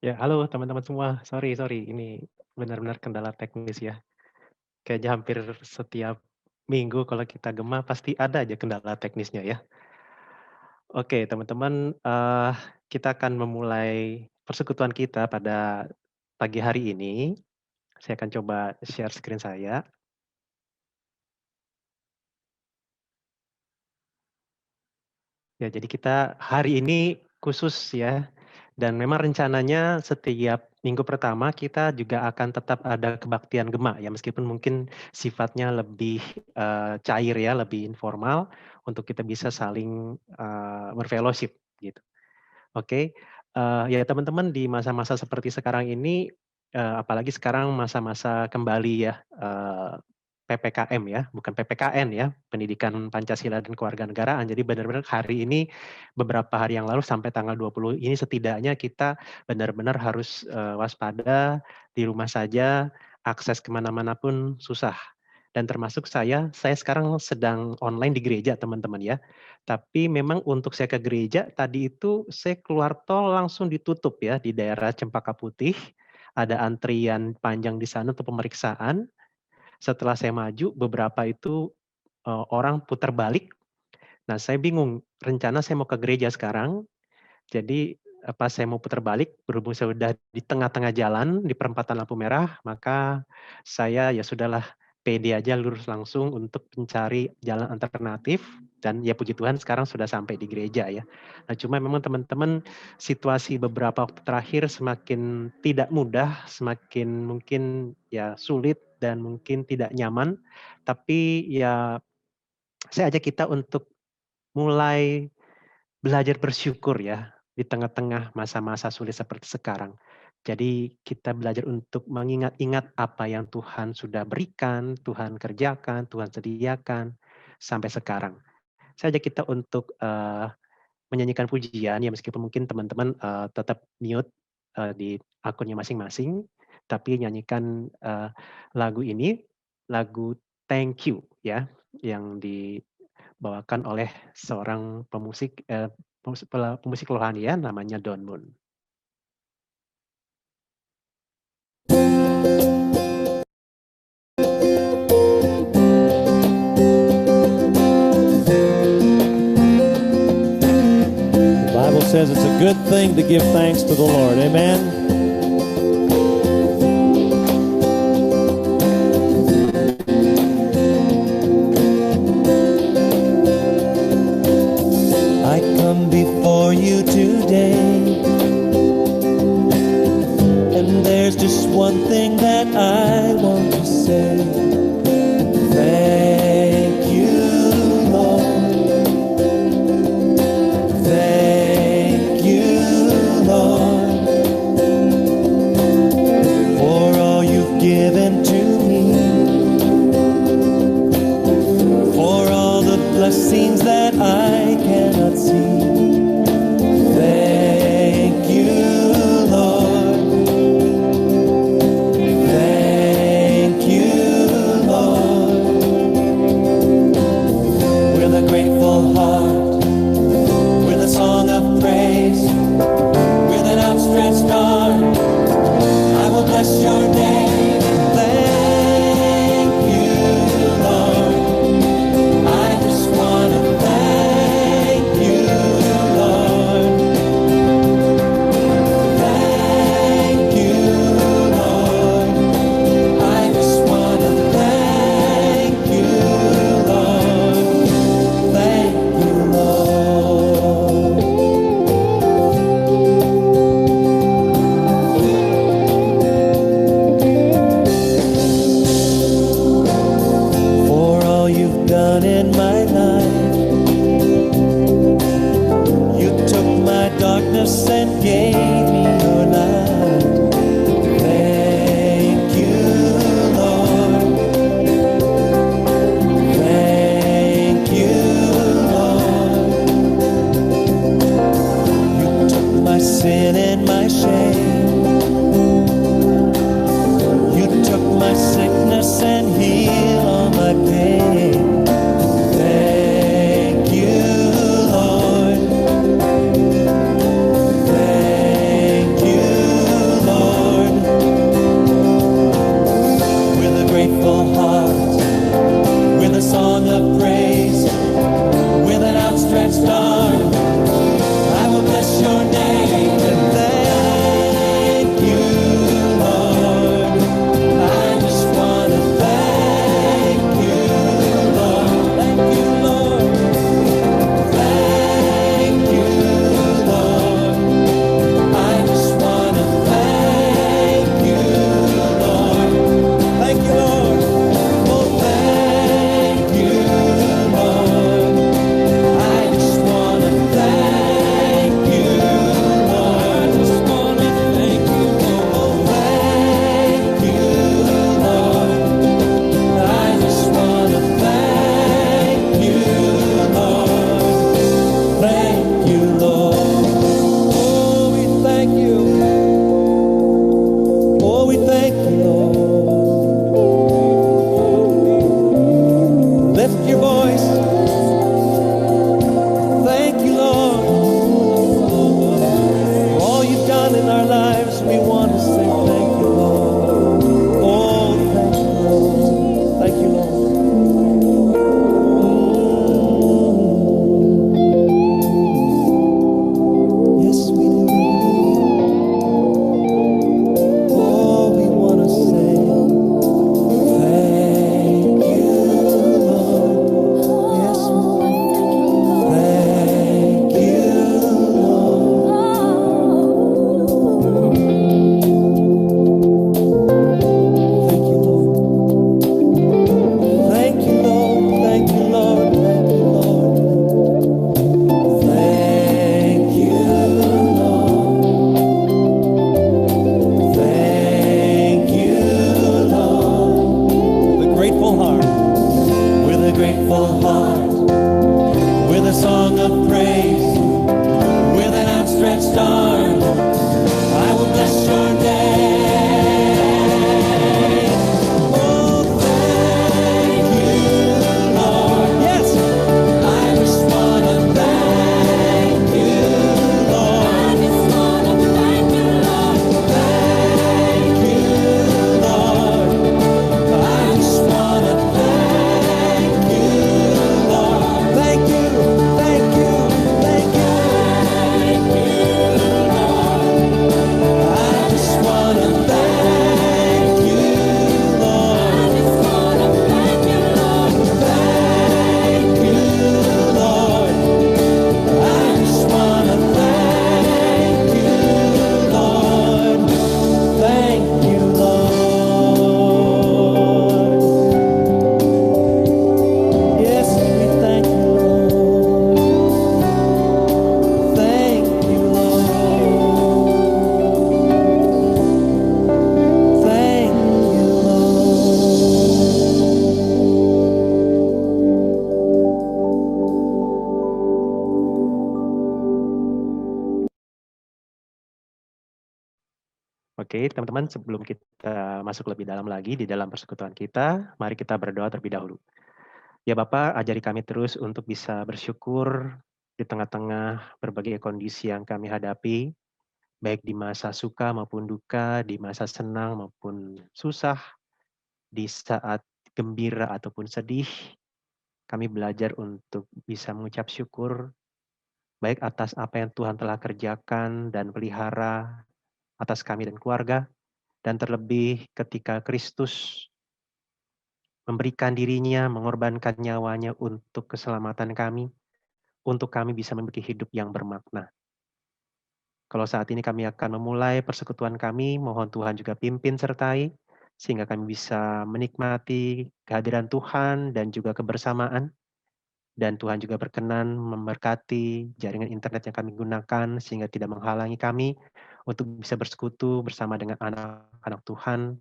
Ya, halo teman-teman semua. Sorry sorry, ini benar-benar kendala teknis ya. Kayaknya hampir setiap minggu kalau kita gema pasti ada aja kendala teknisnya ya. Oke teman-teman, kita akan memulai persekutuan kita pada pagi hari ini. Saya akan coba share screen saya. Ya, jadi kita hari ini khusus ya, dan memang rencananya setiap minggu pertama kita juga akan tetap ada kebaktian gema ya, meskipun mungkin sifatnya lebih, cair ya, lebih informal untuk kita bisa saling, berfellowship gitu. Oke, ya teman-teman di masa-masa seperti sekarang ini, apalagi sekarang masa-masa kembali ya, PPKM ya, bukan PPKN ya, Pendidikan Pancasila dan Kewarganegaraan. Jadi benar-benar hari ini, beberapa hari yang lalu sampai tanggal 20 ini setidaknya kita benar-benar harus, waspada, di rumah saja, akses ke mana-mana pun susah. Dan termasuk saya sekarang sedang online di gereja teman-teman ya. Tapi memang untuk saya ke gereja tadi itu saya keluar tol langsung ditutup ya di daerah Cempaka Putih, ada antrian panjang di sana untuk pemeriksaan. Setelah saya maju beberapa itu, orang putar balik. Nah saya bingung, rencana saya mau ke gereja sekarang, jadi, pas saya mau putar balik berhubung saya udah di tengah-tengah jalan, di perempatan lampu merah, maka saya ya sudahlah pede aja lurus langsung untuk mencari jalan alternatif dan ya puji Tuhan sekarang sudah sampai di gereja ya. Nah cuma memang teman-teman situasi beberapa waktu terakhir semakin tidak mudah, semakin mungkin ya sulit dan mungkin tidak nyaman, tapi ya saya ajak kita untuk mulai belajar bersyukur ya, di tengah-tengah masa-masa sulit seperti sekarang. Jadi kita belajar untuk mengingat-ingat apa yang Tuhan sudah berikan, Tuhan kerjakan, Tuhan sediakan, sampai sekarang. Saya ajak kita untuk, menyanyikan pujian ya meskipun mungkin teman-teman, tetap mute, di akunnya masing-masing, tapi nyanyikan, lagu ini, lagu Thank You ya, yang dibawakan oleh seorang pemusik, pemusik rohani ya namanya Don Moon. The Bible says it's a good thing to give thanks to the Lord. Amen. I come before you today, and there's just one thing that I want to say. Thank you, Lord. Thank you, Lord, for all you've given to me, for all the blessings that I cannot see. Thank you, Lord. Thank you, Lord. With a grateful heart, with a song of praise, with an outstretched arm, I will bless your name. Thank you, Lord. I just want to thank you, Lord. Thank you, Lord. I just want to thank you, Lord. Thank you, Lord. For all you've done in my life, you took my darkness and gave me your light. Thank you, Lord. Thank you, Lord. You took my sin and my shame. You took my sickness and healed all my pain. Thank you, Lord. Thank you, Oke, teman-teman, sebelum kita masuk lebih dalam lagi di dalam persekutuan kita, mari kita berdoa terlebih dahulu. Ya Bapak, ajari kami terus untuk bisa bersyukur di tengah-tengah berbagai kondisi yang kami hadapi, baik di masa suka maupun duka, di masa senang maupun susah, di saat gembira ataupun sedih. Kami belajar untuk bisa mengucap syukur, baik atas apa yang Tuhan telah kerjakan dan pelihara atas kami dan keluarga, dan terlebih ketika Kristus memberikan dirinya, mengorbankan nyawanya untuk keselamatan kami, untuk kami bisa memiliki hidup yang bermakna. Kalau saat ini kami akan memulai persekutuan kami, mohon Tuhan juga pimpin sertai, sehingga kami bisa menikmati kehadiran Tuhan dan juga kebersamaan. Dan Tuhan juga berkenan memberkati jaringan internet yang kami gunakan, sehingga tidak menghalangi kami untuk bisa bersekutu bersama dengan anak-anak Tuhan,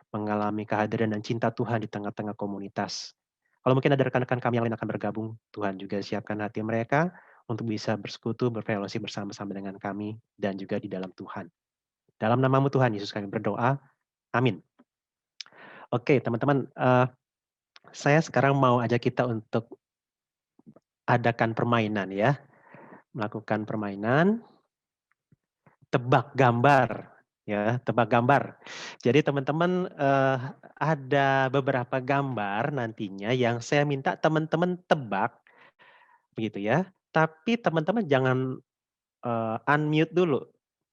mengalami kehadiran dan cinta Tuhan di tengah-tengah komunitas. Kalau mungkin ada rekan-rekan kami yang lain akan bergabung, Tuhan juga siapkan hati mereka untuk bisa bersekutu, berfellowship bersama-sama dengan kami, dan juga di dalam Tuhan. Dalam namamu Tuhan Yesus kami berdoa, amin. Oke teman-teman, saya sekarang mau ajak kita untuk adakan permainan ya, melakukan permainan tebak gambar ya, tebak gambar. Jadi teman-teman, ada beberapa gambar nantinya yang saya minta teman-teman tebak, begitu ya. Tapi teman-teman jangan, unmute dulu.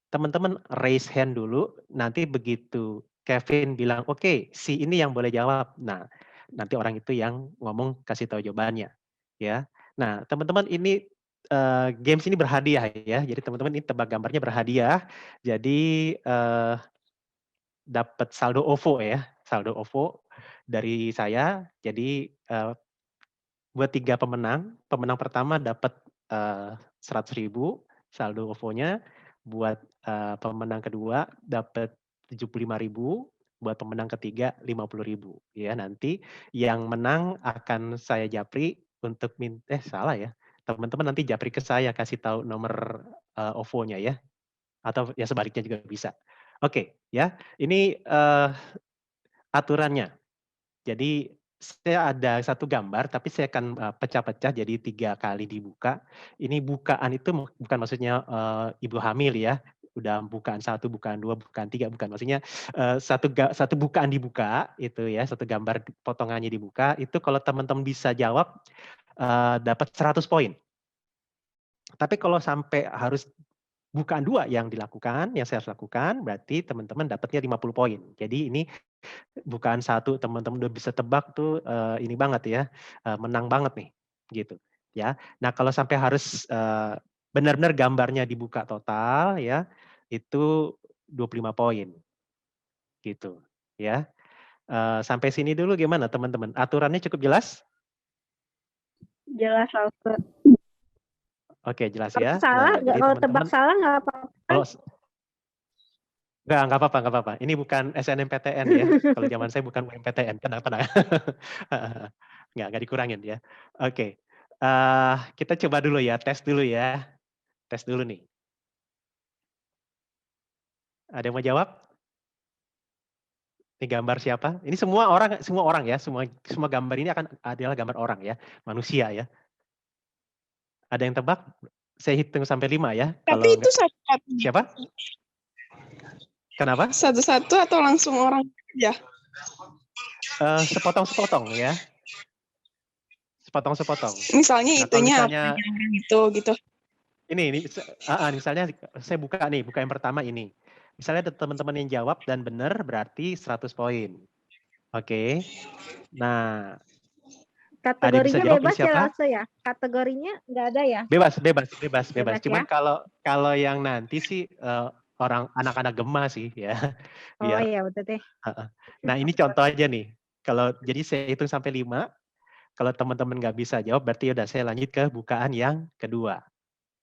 Teman-teman raise hand dulu, nanti begitu Kevin bilang, "Oke, si ini yang boleh jawab." Nah, nanti orang itu yang ngomong kasih tahu jawabannya, ya. Nah, teman-teman ini, games ini berhadiah ya, jadi teman-teman ini tebak gambarnya berhadiah. Jadi, dapat saldo OVO ya, saldo OVO dari saya. Jadi, buat 3 pemenang, pemenang pertama dapat, 100.000 saldo OVO-nya, buat, pemenang kedua dapat 75.000, buat pemenang ketiga 50.000 ya. Nanti yang menang akan saya japri untuk salah ya, teman-teman nanti japri ke saya, kasih tahu nomor, OVO-nya ya, atau ya sebaliknya juga bisa. Oke, ya, ini, aturannya. Jadi saya ada satu gambar, tapi saya akan, pecah-pecah jadi 3 kali dibuka. Ini bukaan itu bukan maksudnya, ibu hamil ya, udah bukaan satu, bukaan 2, bukaan 3, bukan. Maksudnya, satu bukaan dibuka, itu ya, satu gambar potongannya dibuka, itu kalau teman-teman bisa jawab, dapat 100 poin. Tapi kalau sampai harus bukaan 2 yang dilakukan, yang saya harus lakukan, berarti teman-teman dapatnya 50 poin. Jadi ini bukan satu teman-teman udah bisa tebak tuh, ini banget ya, menang banget nih, gitu, ya. Nah kalau sampai harus, benar-benar gambarnya dibuka total ya, itu 25 poin, gitu, ya. Sampai sini dulu gimana teman-teman? Aturannya cukup jelas? Jelas, Alfred. Oke jelas Kalau ya. salah, Nah jadi kalau tebak teman-teman salah nggak apa-apa. kalau nggak apa-apa nggak apa-apa. Ini bukan SNMPTN ya. Kalau zaman saya bukan UMPTN, tenang tenang. Nggak dikurangin ya. Oke, kita coba dulu ya, tes dulu ya. Tes dulu nih. Ada yang mau jawab? Ini gambar siapa? Ini semua orang ya, semua gambar ini adalah gambar orang ya, manusia ya. Ada yang tebak? Saya hitung sampai 5 ya. Tapi Kalau itu enggak, satu-satu. siapa? Kenapa? Satu-satu atau langsung orang ya? Sepotong-sepotong ya. Sepotong-sepotong. Misalnya Nah, kalau itunya misalnya apanya orang itu gitu. ini misalnya saya buka yang pertama ini. Misalnya ada teman-teman yang jawab dan benar berarti 100 poin. Oke. Nah, ada yang bisa Kategorinya jawab ini bebas ya siapa? Lasse ya? Kategorinya nggak ada ya? Bebas. Bebas Cuman ya? kalau yang nanti sih orang anak-anak Gema sih ya. Oh Biar iya betul deh. Nah, ini contoh aja nih. Jadi saya hitung sampai 5. Kalau teman-teman nggak bisa jawab berarti udah saya lanjut ke bukaan yang kedua.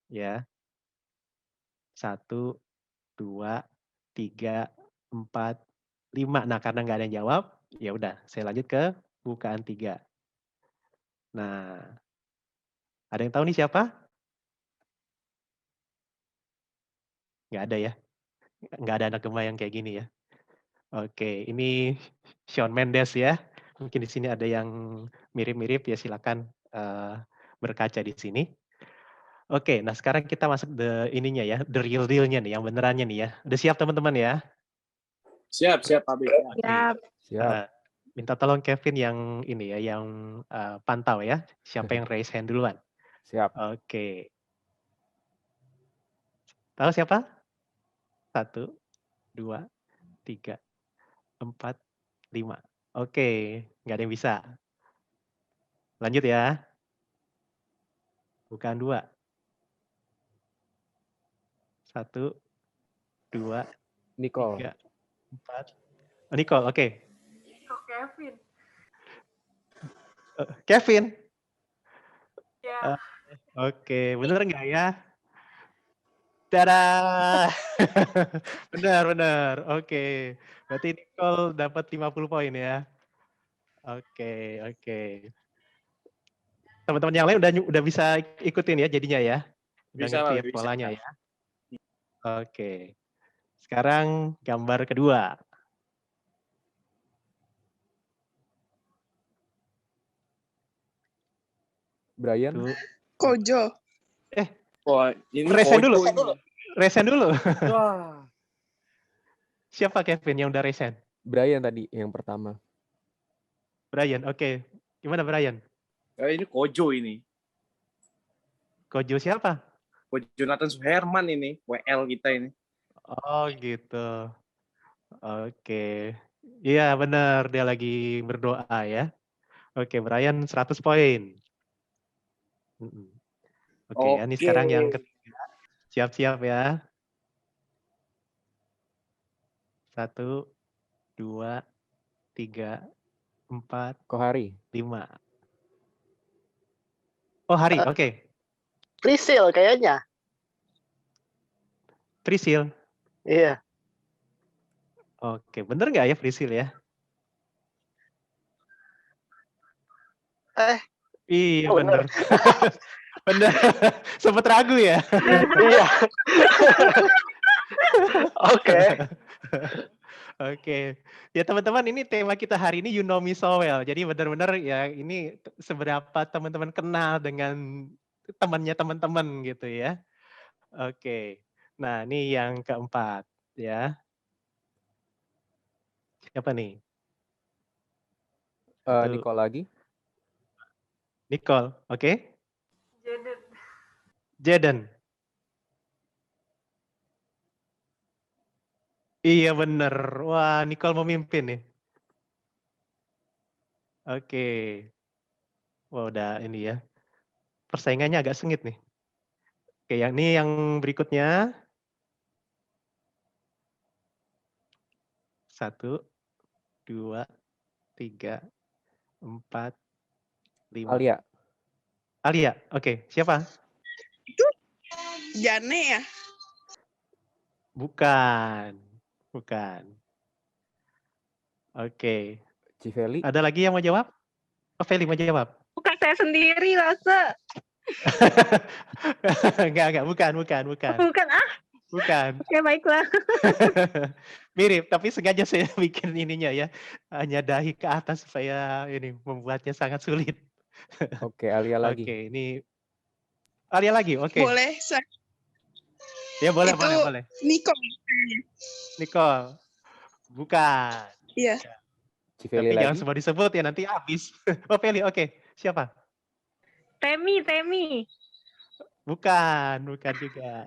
Ya. 1, 2, 3, 4, 5. Nah, karena nggak ada yang jawab, ya udah saya lanjut ke bukaan 3. Nah, ada yang tahu nih siapa? Nggak ada ya? nggak ada anak Gema yang kayak gini ya. Oke, ini Shawn Mendes ya. Mungkin di sini ada yang mirip-mirip ya, silakan berkaca di sini. Oke, nah sekarang kita masuk ininya ya, the real deal-nya nih, yang benerannya nih ya. Udah siap teman-teman ya? Siap, Pak Bib. Oke. Siap. Eh, minta tolong Kevin yang ini ya, yang pantau ya, siapa yang raise hand duluan. Siap. Oke. Tahu siapa? 1, 2, 3, 4, 5. Oke, nggak ada yang bisa. Lanjut ya. Bukan 2. 1, 2, Nicole. 3, 4. Oh, Nicole, oke. Kevin. Kevin. Ya. Oke, bener nggak ya? Tada! Benar. Oke. Berarti Nicole dapat 50 poin ya. Oke. Teman-teman yang lain udah bisa ikutin ya jadinya ya. Udah Bisa, ngerti Pak ya Bib, polanya bisa. ya. Oke. Sekarang gambar kedua. Brian. Tuh. Kojo. Wah, ini Resen Kojo dulu. ini. Resen dulu. Wah. Siapa Kevin yang udah resen? Brian tadi yang pertama. Brian, oke. Gimana Brian? Ini Kojo ini. Kojo siapa? Kojo Jonathan Suherman ini. WL kita ini. Oh gitu. Oke. Iya benar, dia lagi berdoa ya. Oke, Brian 100 poin. Oke, ini sekarang yang ketiga. Siap-siap ya. 1, 2, 3, 4, Kohari. 5. Oh, Hari, oke. Priscil kayaknya. Prisil. Iya. Oke, bener nggak ya Prisil ya? Iya Oh, bener. Bener. Sempet ragu ya. Iya. Oke. Oke. Ya teman-teman, ini tema kita hari ini You Know Me So Well. Jadi benar-benar ya ini seberapa teman-teman kenal dengan temannya teman-teman gitu ya. Oke. Nah, ini yang keempat ya. Siapa nih? Nicole lagi. Nicole, oke? Jaden. Iya bener. Wah, Nicole memimpin nih. Oke. Wah, udah ini ya. Persaingannya agak sengit nih. Oke, yang ini yang berikutnya. 1, 2, 3, 4, 5. Alia, oke. Siapa? Itu Jane ya? Bukan. Oke. Civeli. Ada lagi yang mau jawab? Oh, Feli mau jawab. Bukan saya sendiri, Lase. Enggak, bukan. Bukan ah. Bukan. Oke, baiklah. Mirip, tapi sengaja saya bikin ininya ya. Hanya dahi ke atas supaya ini membuatnya sangat sulit. Oke, Alia lagi. Oke, ini Alia lagi, oke. Boleh. Ya boleh. Nicole. Bukan. Iya. Civeli Tapi lagi. jangan semua disebut ya, nanti habis. Oh, Feli, oke. Siapa? Temi. Bukan juga.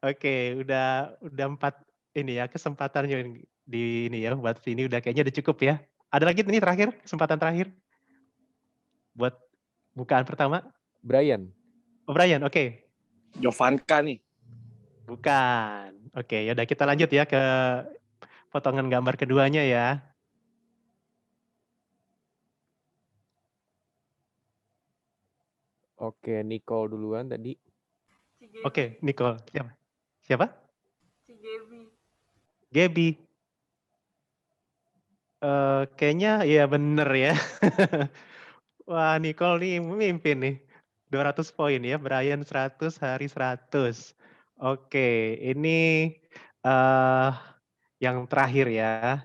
Oke, udah 4 ini ya kesempatannya di ini ya buat ini udah kayaknya udah cukup ya. Ada lagi ini terakhir, kesempatan terakhir. Buat bukaan pertama. Brian. Oh, Brian, oke. Jovanka nih. Bukan. Oke, ya udah kita lanjut ya ke potongan gambar keduanya ya. Oke, Nicole duluan tadi. Oke, Nicole. Siapa? Gaby. Kayaknya ya bener ya. Wah, Nicole nih memimpin nih. 200 poin ya, Brian 100, Hari 100. Oke, ini eh yang terakhir ya.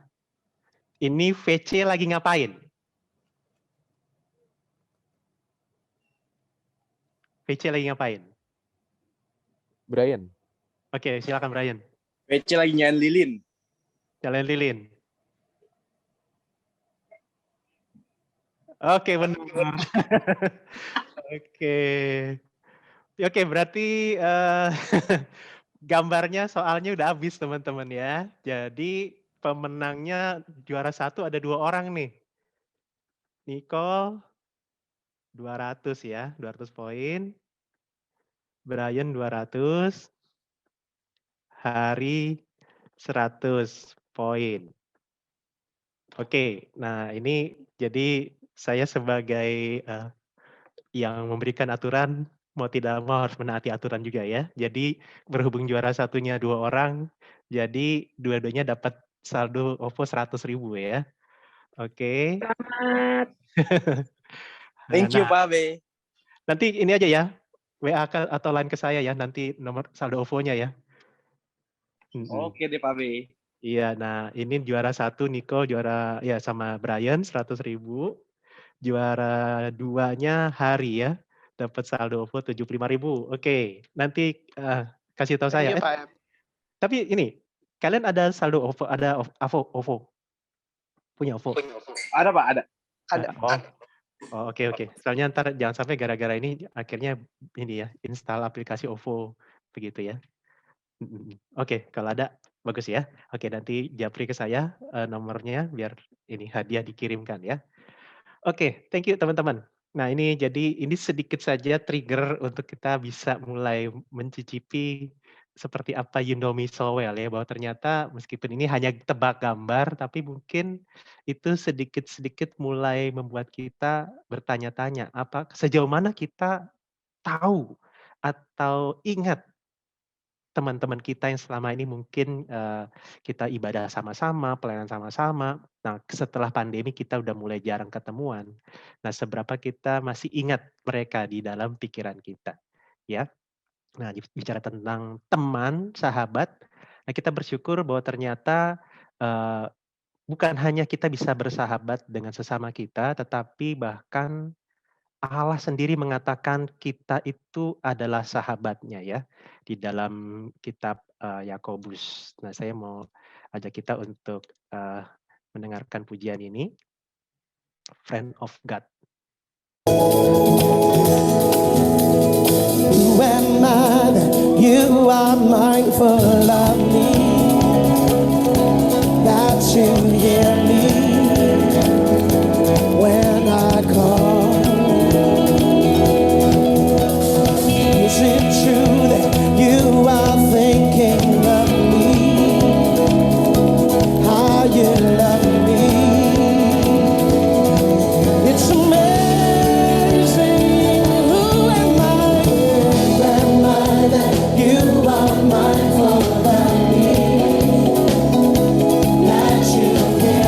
Ini VC lagi ngapain? VC lagi ngapain? Brian. Oke, silakan Brian. PC lagi nyanyi lilin. Jalan lilin. Oke, benar. Oke. Oke, berarti gambarnya soalnya udah habis teman-teman ya. Jadi pemenangnya juara 1 ada 2 orang nih. Nicole 200 ya, 200 poin. Brian 200. Hari 100 poin. Oke, nah ini jadi saya sebagai yang memberikan aturan mau tidak mau harus menaati aturan juga ya. Jadi berhubung juara satunya 2 orang, jadi dua-duanya dapat saldo OVO 100.000 ya. Oke. Selamat. Thank you, Nah, Pak B. nanti ini aja ya, WA atau line ke saya ya, nanti nomor saldo OVO-nya ya. Oke deh, Pak B. Iya, nah ini juara 1 Nico, juara ya sama Brian 100.000. Juara 2-nya Hari ya, dapat saldo OVO 75.000. Oke, nanti kasih tahu Thank saya. you, Pak M. Tapi ini, kalian ada saldo OVO, ada OVO? Punya OVO? Ada, Pak, ada. Ada. Oh, oke. Soalnya ntar jangan sampai gara-gara ini akhirnya ini ya, install aplikasi OVO begitu ya. Oke, kalau ada bagus ya. Oke, nanti japri ke saya nomornya biar ini hadiah dikirimkan ya. Oke, thank you teman-teman. Nah ini jadi ini sedikit saja trigger untuk kita bisa mulai mencicipi seperti apa You Know Me So Well ya, bahwa ternyata meskipun ini hanya tebak gambar, tapi mungkin itu sedikit-sedikit mulai membuat kita bertanya-tanya, apa sejauh mana kita tahu atau ingat teman-teman kita yang selama ini mungkin kita ibadah sama-sama, pelayanan sama-sama. Nah, setelah pandemi kita udah mulai jarang ketemuan. Nah, seberapa kita masih ingat mereka di dalam pikiran kita, ya. Nah, bicara tentang teman, sahabat, nah kita bersyukur bahwa ternyata bukan hanya kita bisa bersahabat dengan sesama kita, tetapi bahkan Allah sendiri mengatakan kita itu adalah sahabatnya ya di dalam kitab Yakobus. Nah, saya mau ajak kita untuk mendengarkan pujian ini, Friend of God. Who am I that you are mindful of me? That you hear me when I call. Is it true that you are thinking of me? How you love me? It's amazing. Who am I? Who am I that you are mindful of me? That you care.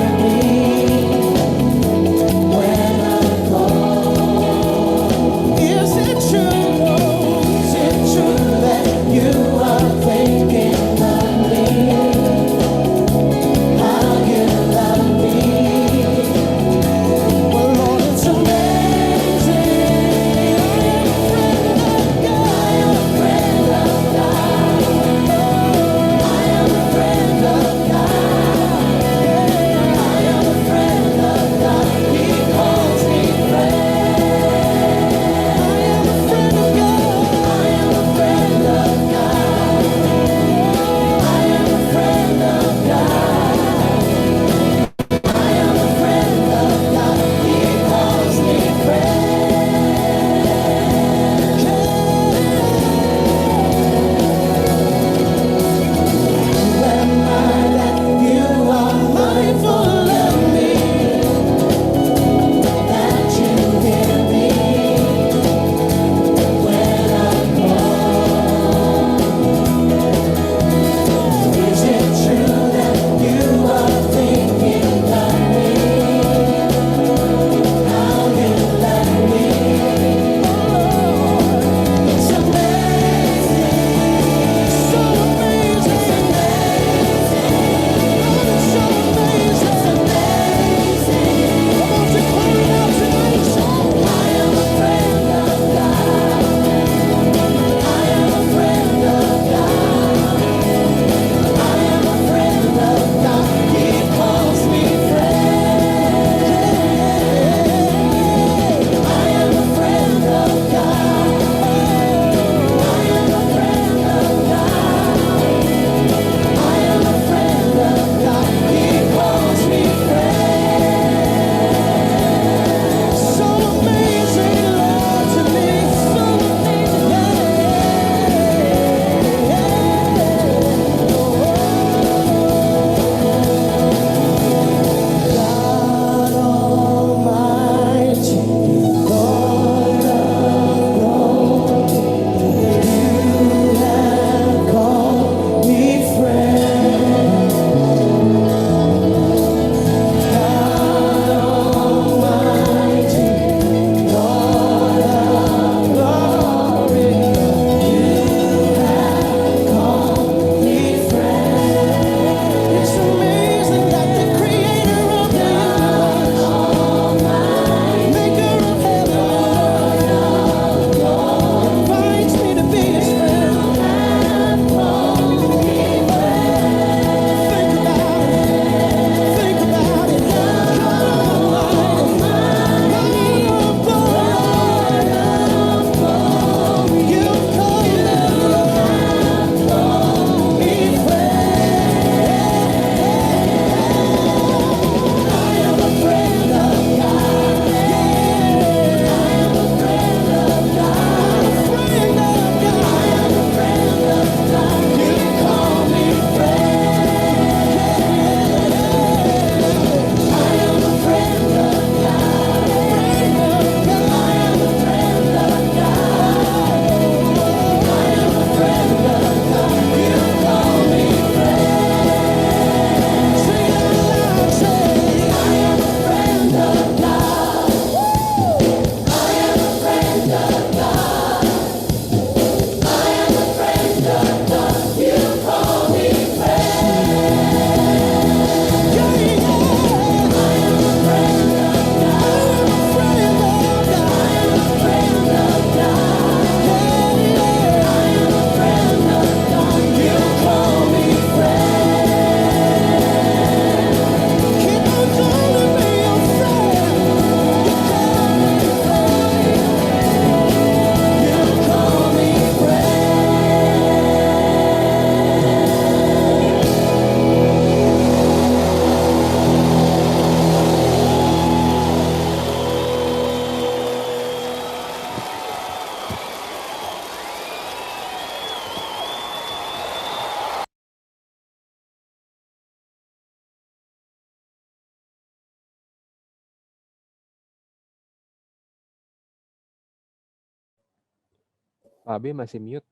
Pak B masih mute.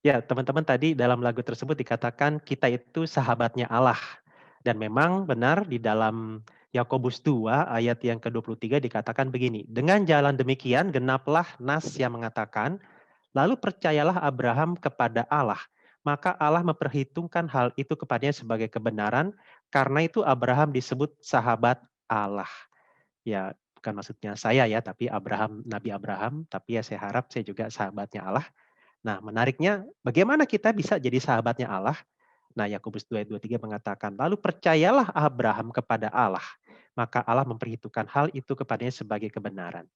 Ya, teman-teman tadi dalam lagu tersebut dikatakan kita itu sahabatnya Allah. Dan memang benar di dalam Yakobus 2 ayat yang ke-23 dikatakan begini. Dengan jalan demikian genaplah nas yang mengatakan, lalu percayalah Abraham kepada Allah. Maka Allah memperhitungkan hal itu kepadanya sebagai kebenaran. Karena itu Abraham disebut sahabat Allah. Ya, bukan maksudnya saya ya, tapi Abraham, Nabi Abraham. Tapi ya saya harap saya juga sahabatnya Allah. Nah, menariknya bagaimana kita bisa jadi sahabatnya Allah? Nah, Yakobus 2 ayat 23 mengatakan, lalu percayalah Abraham kepada Allah, maka Allah memperhitungkan hal itu kepadanya sebagai kebenaran.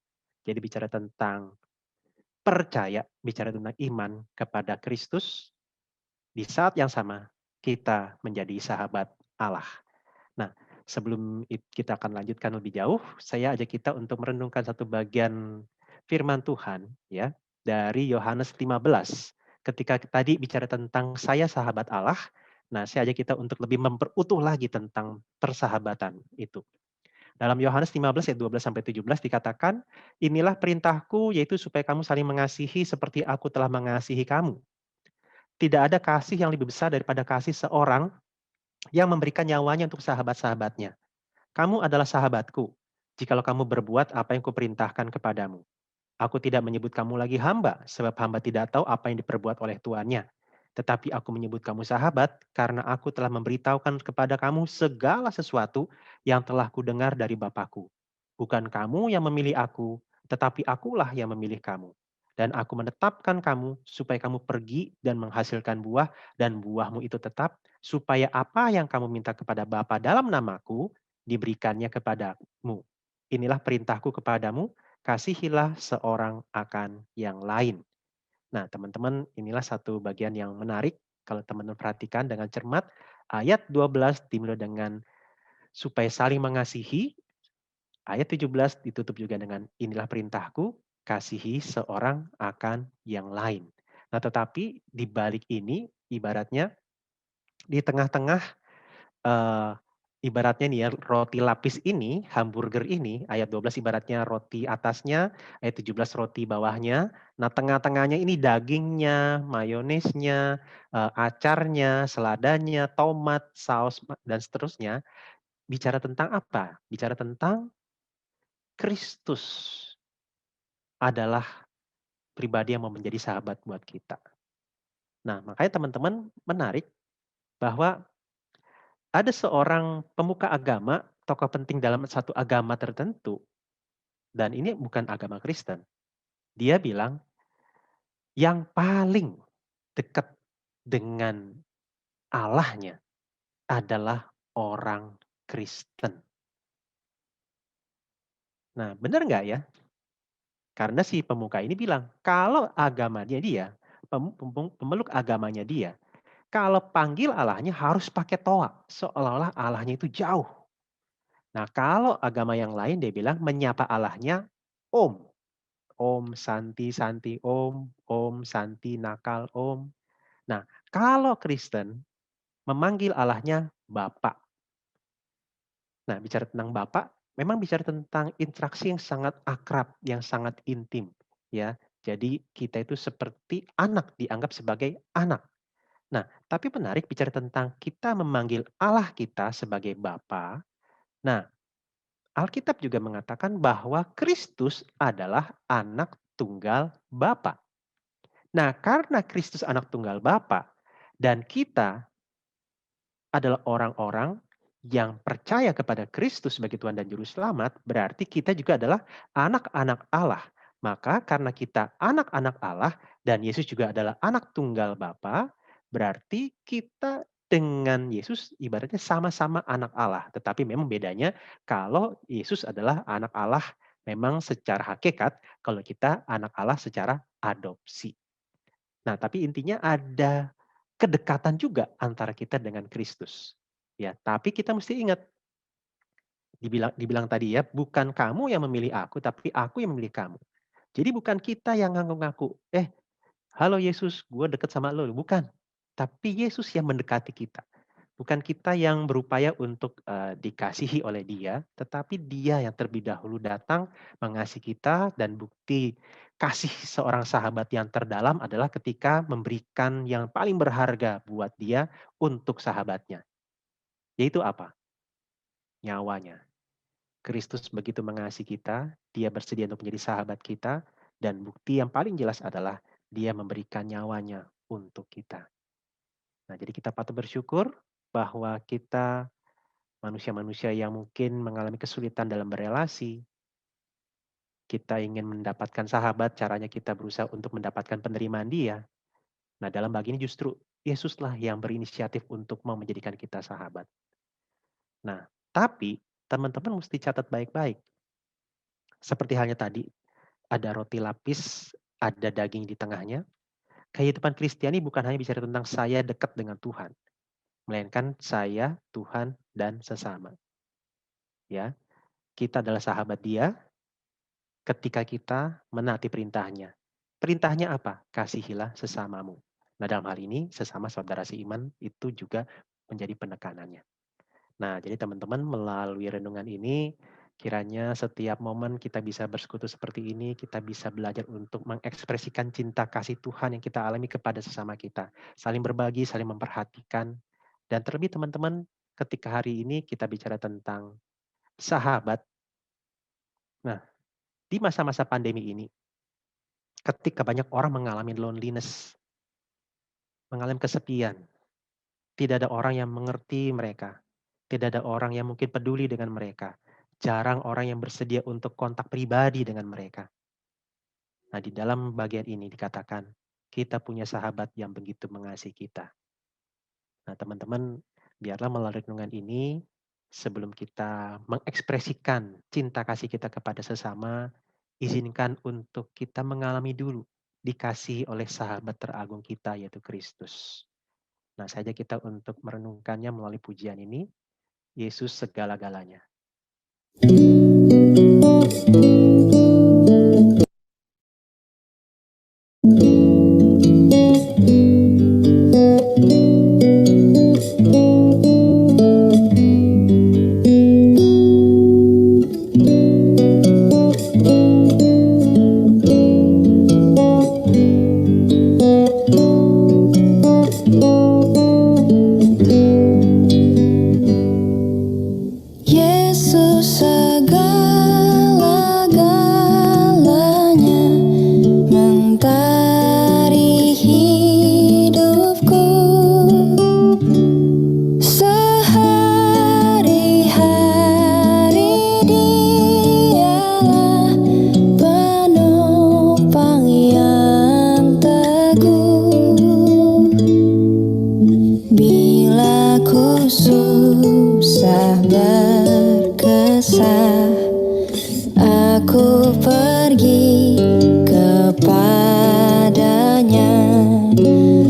Jadi bicara tentang percaya, bicara tentang iman kepada Kristus, di saat yang sama kita menjadi sahabat Allah. Nah, sebelum kita akan lanjutkan lebih jauh, saya ajak kita untuk merenungkan satu bagian firman Tuhan ya dari Yohanes 15. Ketika tadi bicara tentang saya sahabat Allah, nah saya ajak kita untuk lebih memperutuh lagi tentang persahabatan itu. Dalam Yohanes 15 ayat 12 sampai 17 dikatakan, inilah perintahku yaitu supaya kamu saling mengasihi seperti aku telah mengasihi kamu. Tidak ada kasih yang lebih besar daripada kasih seorang yang memberikan nyawanya untuk sahabat-sahabatnya. Kamu adalah sahabatku, jikalau kamu berbuat apa yang kuperintahkan kepadamu. Aku tidak menyebut kamu lagi hamba, sebab hamba tidak tahu apa yang diperbuat oleh tuannya. Tetapi aku menyebut kamu sahabat, karena aku telah memberitahukan kepada kamu segala sesuatu yang telah kudengar dari Bapakku. Bukan kamu yang memilih aku, tetapi akulah yang memilih kamu. Dan aku menetapkan kamu supaya kamu pergi dan menghasilkan buah, dan buahmu itu tetap, supaya apa yang kamu minta kepada Bapa dalam namaku, diberikannya kepadamu. Inilah perintahku kepadamu, kasihilah seorang akan yang lain. Nah, teman-teman, inilah satu bagian yang menarik kalau teman-teman perhatikan dengan cermat. Ayat 12 dimulai dengan supaya saling mengasihi. Ayat 17 ditutup juga dengan inilah perintahku, kasihi seorang akan yang lain. Nah, tetapi di balik ini ibaratnya di tengah-tengah eh, ibaratnya nih ya, roti lapis ini, hamburger ini, ayat 12 ibaratnya roti atasnya, ayat 17 roti bawahnya. Nah, tengah-tengahnya ini dagingnya, mayonesnya, acarnya, seladanya, tomat, saus, dan seterusnya. Bicara tentang apa? Bicara tentang Kristus adalah pribadi yang mau menjadi sahabat buat kita. Nah, makanya teman-teman menarik bahwa ada seorang pemuka agama, tokoh penting dalam satu agama tertentu, dan ini bukan agama Kristen. Dia bilang, yang paling dekat dengan Allahnya adalah orang Kristen. Nah, benar nggak ya? Karena si pemuka ini bilang, kalau agamanya dia, pemeluk agamanya dia, kalau panggil Allahnya harus pakai toa, seolah-olah Allahnya itu jauh. Nah, kalau agama yang lain dia bilang menyapa Allahnya Om. Om Santi Santi Om Santi Nakal Om. Nah, kalau Kristen memanggil Allahnya Bapak. Nah, bicara tentang Bapak, memang bicara tentang interaksi yang sangat akrab, yang sangat intim, ya. Jadi kita itu seperti anak, dianggap sebagai anak. Nah, tapi menarik bicara tentang kita memanggil Allah kita sebagai Bapa. Nah, Alkitab juga mengatakan bahwa Kristus adalah anak tunggal Bapa. Nah, karena Kristus anak tunggal Bapa dan kita adalah orang-orang yang percaya kepada Kristus sebagai Tuhan dan Juru Selamat, berarti kita juga adalah anak-anak Allah. Maka karena kita anak-anak Allah dan Yesus juga adalah anak tunggal Bapa, berarti kita dengan Yesus ibaratnya sama-sama anak Allah. Tetapi memang bedanya kalau Yesus adalah anak Allah memang secara hakikat, kalau kita anak Allah secara adopsi. Nah, tapi intinya ada kedekatan juga antara kita dengan Kristus. Ya, tapi kita mesti ingat dibilang tadi ya, bukan kamu yang memilih aku, tapi aku yang memilih kamu. Jadi bukan kita yang ngaku-ngaku, halo Yesus, gue deket sama lo. Bukan. Tapi Yesus yang mendekati kita. Bukan kita yang berupaya untuk dikasihi oleh Dia, tetapi Dia yang terlebih dahulu datang mengasihi kita, dan bukti kasih seorang sahabat yang terdalam adalah ketika memberikan yang paling berharga buat dia untuk sahabatnya. Yaitu apa? Nyawanya. Kristus begitu mengasihi kita, dia bersedia untuk menjadi sahabat kita, dan bukti yang paling jelas adalah dia memberikan nyawanya untuk kita. Nah, jadi kita patut bersyukur bahwa kita manusia-manusia yang mungkin mengalami kesulitan dalam berelasi, kita ingin mendapatkan sahabat, caranya kita berusaha untuk mendapatkan penerimaan dia. Nah, dalam bagian ini justru Yesuslah yang berinisiatif untuk mau menjadikan kita sahabat. Nah, tapi teman-teman mesti catat baik-baik. Seperti halnya tadi, ada roti lapis, ada daging di tengahnya. Kehidupan Kristiani bukan hanya bicara tentang saya dekat dengan Tuhan, melainkan saya, Tuhan, dan sesama. Ya, kita adalah sahabat Dia ketika kita menaati perintahnya. Perintahnya apa? Kasihilah sesamamu. Nah, dalam hal ini sesama saudara seiman itu juga menjadi penekanannya. Nah, jadi teman-teman melalui renungan ini kiranya setiap momen kita bisa bersekutu seperti ini, kita bisa belajar untuk mengekspresikan cinta kasih Tuhan yang kita alami kepada sesama kita. Saling berbagi, saling memperhatikan. Dan terlebih teman-teman, ketika hari ini kita bicara tentang sahabat. Nah, di masa-masa pandemi ini, ketika banyak orang mengalami loneliness, mengalami kesepian, tidak ada orang yang mengerti mereka, tidak ada orang yang mungkin peduli dengan mereka, jarang orang yang bersedia untuk kontak pribadi dengan mereka. Nah, di dalam bagian ini dikatakan, kita punya sahabat yang begitu mengasihi kita. Nah, teman-teman, biarlah melalui renungan ini, sebelum kita mengekspresikan cinta kasih kita kepada sesama, izinkan untuk kita mengalami dulu dikasihi oleh sahabat teragung kita, yaitu Kristus. Nah, saja kita untuk merenungkannya melalui pujian ini, Yesus segala-galanya. Yesus segala-galanya, mentari hidupku. Sehari-hari Dialah penopang yang teguh. Bila ku susah berkesah, aku pergi kepadanya.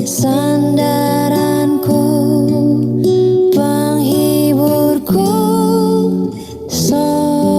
Sandaranku, penghiburku, sobatku.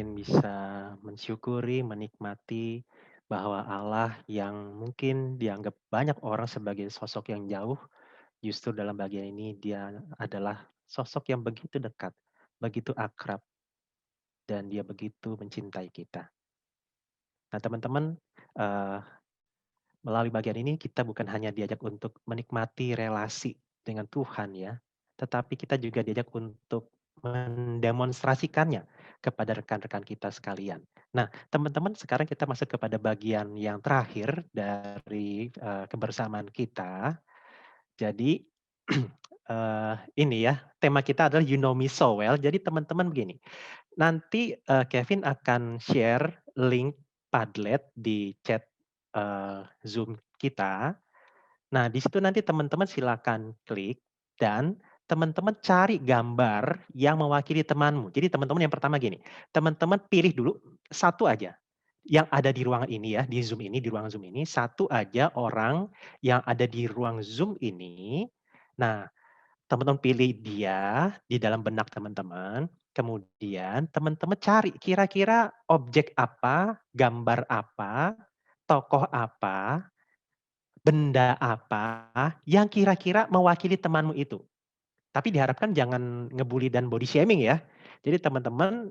semakin bisa mensyukuri, menikmati bahwa Allah yang mungkin dianggap banyak orang sebagai sosok yang jauh, justru dalam bagian ini dia adalah sosok yang begitu dekat, begitu akrab, dan dia begitu mencintai kita. Nah teman-teman, melalui bagian ini kita bukan hanya diajak untuk menikmati relasi dengan Tuhan ya, tetapi kita juga diajak untuk mendemonstrasikannya kepada rekan-rekan kita sekalian. Nah, teman-teman, sekarang kita masuk kepada bagian yang terakhir dari kebersamaan kita. Jadi ini ya, tema kita adalah You Know Me So Well. Jadi teman-teman begini, nanti Kevin akan share link Padlet di chat Zoom kita. Nah, di situ nanti teman-teman silakan klik dan teman-teman cari gambar yang mewakili temanmu. Jadi teman-teman yang pertama gini, teman-teman pilih dulu satu aja yang ada di ruangan ini ya, di Zoom ini, di ruang Zoom ini, satu aja orang yang ada di ruang Zoom ini. Nah, teman-teman pilih dia di dalam benak teman-teman. Kemudian teman-teman cari kira-kira objek apa, gambar apa, tokoh apa, benda apa yang kira-kira mewakili temanmu itu. Tapi diharapkan jangan ngebully dan body shaming ya. Jadi teman-teman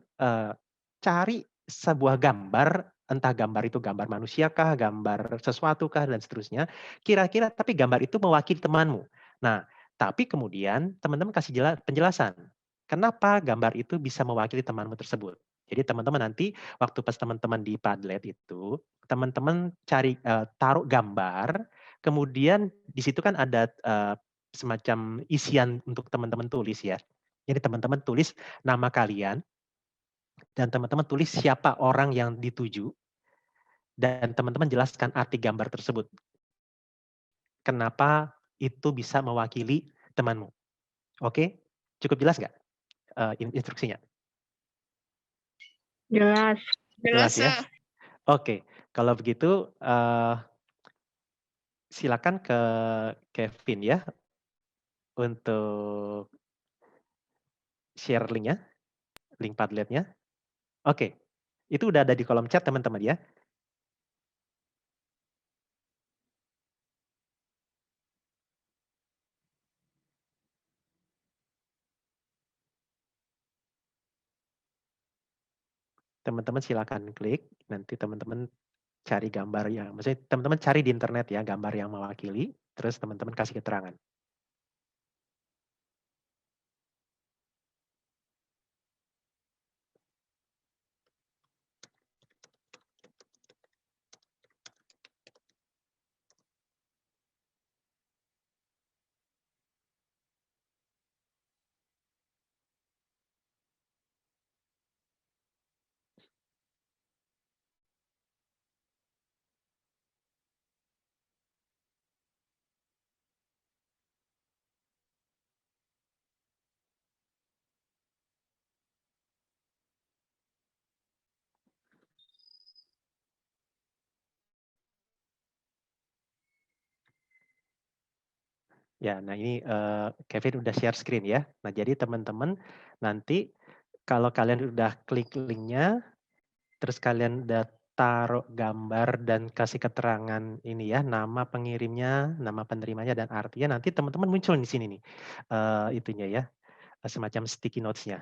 cari sebuah gambar, entah gambar itu gambar manusiakah, gambar sesuatu kah dan seterusnya. Kira-kira tapi gambar itu mewakili temanmu. Nah, tapi kemudian teman-teman kasih penjelasan. Kenapa gambar itu bisa mewakili temanmu tersebut? Jadi teman-teman nanti waktu pas teman-teman di Padlet itu, teman-teman cari taruh gambar, kemudian di situ kan ada semacam isian untuk teman-teman tulis ya. Jadi teman-teman tulis nama kalian dan teman-teman tulis siapa orang yang dituju dan teman-teman jelaskan arti gambar tersebut. Kenapa itu bisa mewakili temanmu? Oke, cukup jelas nggak instruksinya? Jelas. Jelas ya. Oke, kalau begitu silakan ke Kevin ya untuk share linknya, link Padletnya. Oke, itu udah ada di kolom chat teman-teman ya. Teman-teman silakan klik, nanti teman-teman cari gambar yang, maksudnya teman-teman cari di internet ya gambar yang mewakili, terus teman-teman kasih keterangan. Ya, nah ini Kevin udah share screen ya. Nah jadi teman-teman nanti kalau kalian udah klik linknya, terus kalian udah taruh gambar dan kasih keterangan ini ya, nama pengirimnya, nama penerimanya dan artinya, nanti teman-teman muncul di sini nih itunya ya, semacam sticky notes-nya.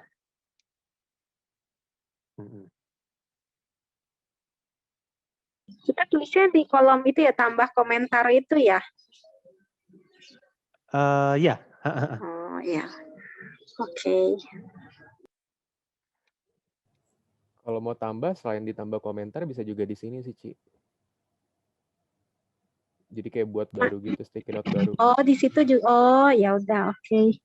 Kita tulisnya di kolom itu ya, tambah komentar itu ya. Ya. Oh ya, oke. Kalau mau tambah, selain ditambah komentar, bisa juga di sini sih, Ci. Jadi kayak buat baru gitu, sticky note baru. Oh, di situ juga. Oh, ya udah, oke.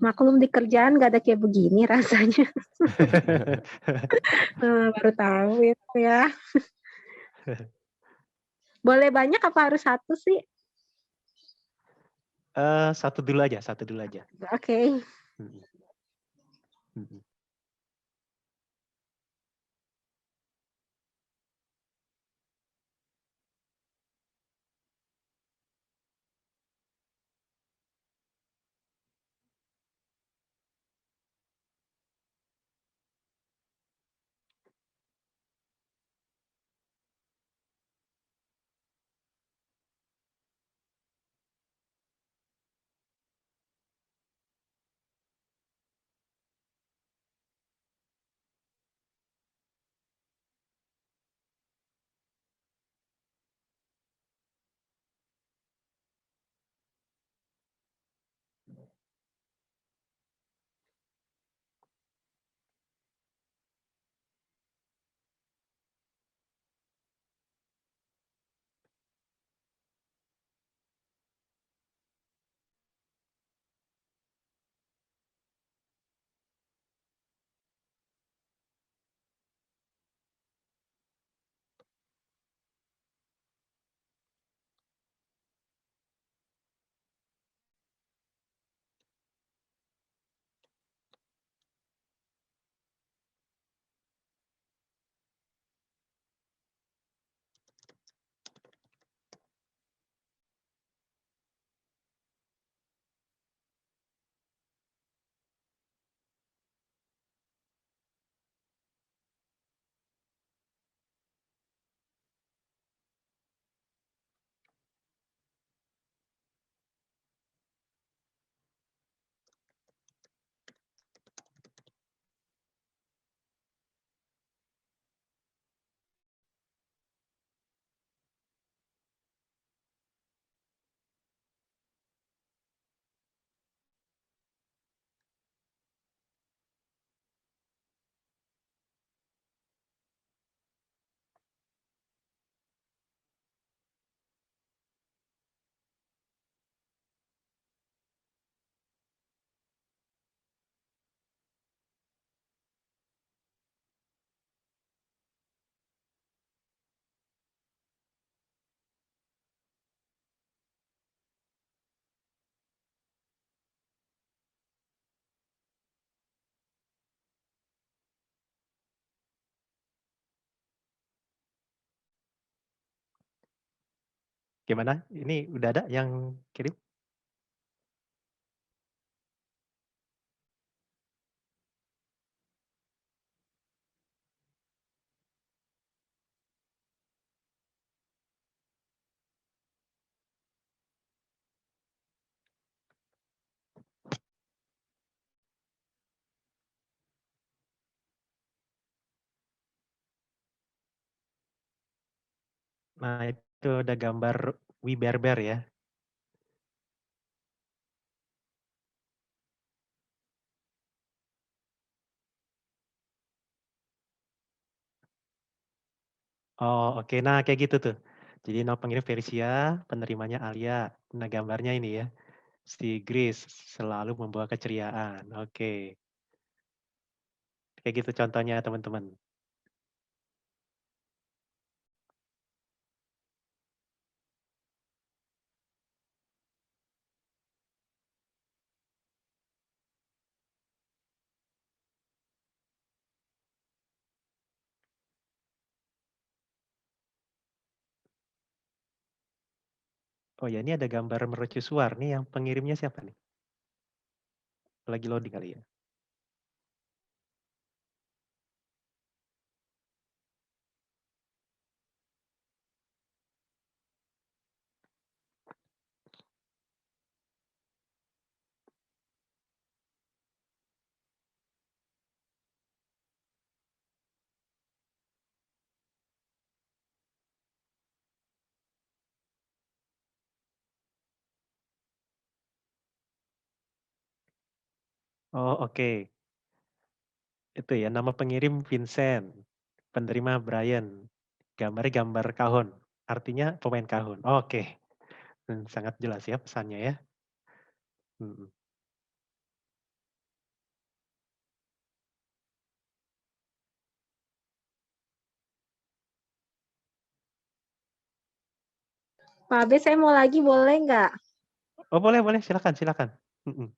Maklum di kerjaan gak ada kayak begini rasanya. Baru tahu itu ya. Boleh banyak apa harus satu sih? Satu dulu aja. Oke. Gimana? Ini udah ada yang kirim? Nah, itu ada gambar Wiberber ya. Oh, oke. Nah, kayak gitu tuh. Jadi nama pengirim Felicia, penerimanya Alia. Nah, gambarnya ini ya. Si Grace selalu membawa keceriaan. Oke. Kayak gitu contohnya teman-teman. Oh ya, ini ada gambar mercusuar nih, yang pengirimnya siapa nih? Lagi loading kali ya. Oh, oke. Itu ya, nama pengirim Vincent, penerima Brian. Gambarnya gambar kahun, artinya pemain kahun. Oke. Sangat jelas ya pesannya ya. Mm. Pak Abe, saya mau lagi, boleh nggak? Oh, boleh, boleh. Silakan, silakan. Mm-mm.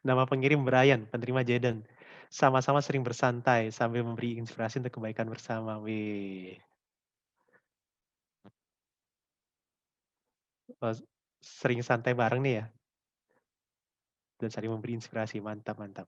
Nama pengirim Brian, penerima Jaden. Sama-sama sering bersantai sambil memberi inspirasi untuk kebaikan bersama. Wih. Oh, sering santai bareng nih ya. Dan saling memberi inspirasi. Mantap, mantap.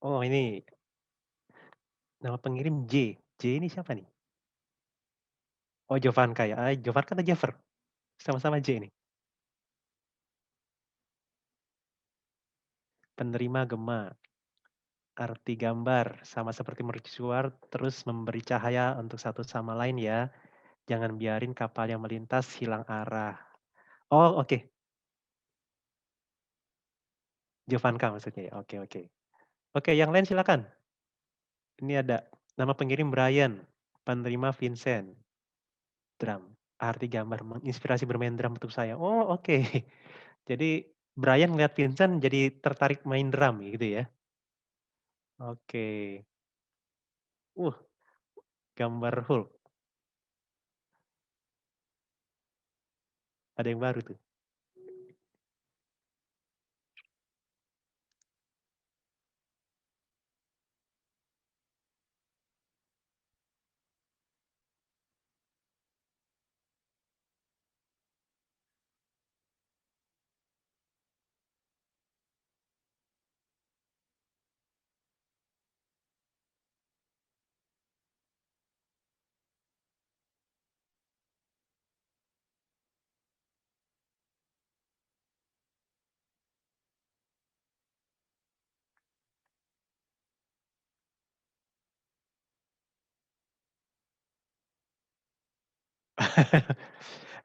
Oh, ini nama pengirim J. J ini siapa nih? Oh, Jovanka ya. Jovanka atau Jeffer? Sama-sama J ini. Penerima Gema. Arti gambar sama seperti mercusuar terus memberi cahaya untuk satu sama lain ya. Jangan biarin kapal yang melintas hilang arah. Oh, oke. Jovanka maksudnya ya. Oke, oke. Oke, yang lain silakan. Ini ada nama pengirim Brian, penerima Vincent. Drum. Arti gambar menginspirasi bermain drum untuk saya. Oh, oke. Jadi Brian ngeliat Vincent jadi tertarik main drum gitu ya. Oke. Uh, gambar Hulk. Ada yang baru tuh.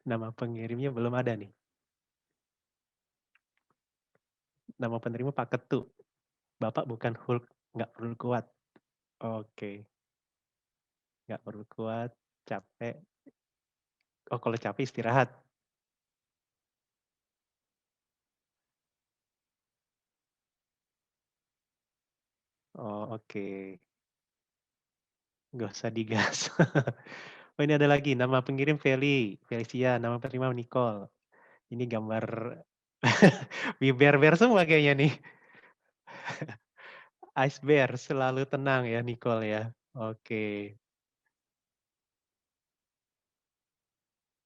Nama pengirimnya belum ada nih. Nama penerima Pak Ketu. Bapak bukan Hulk, nggak perlu kuat. Oke, nggak perlu kuat, capek. Oh, kalau capek istirahat. Oh, oke. Nggak usah digas. Oh, ini ada lagi. Nama pengirim Felicia. Nama penerima Nicole. Ini gambar bear semua kayaknya nih. Ice Bear, selalu tenang ya Nicole ya. Oke.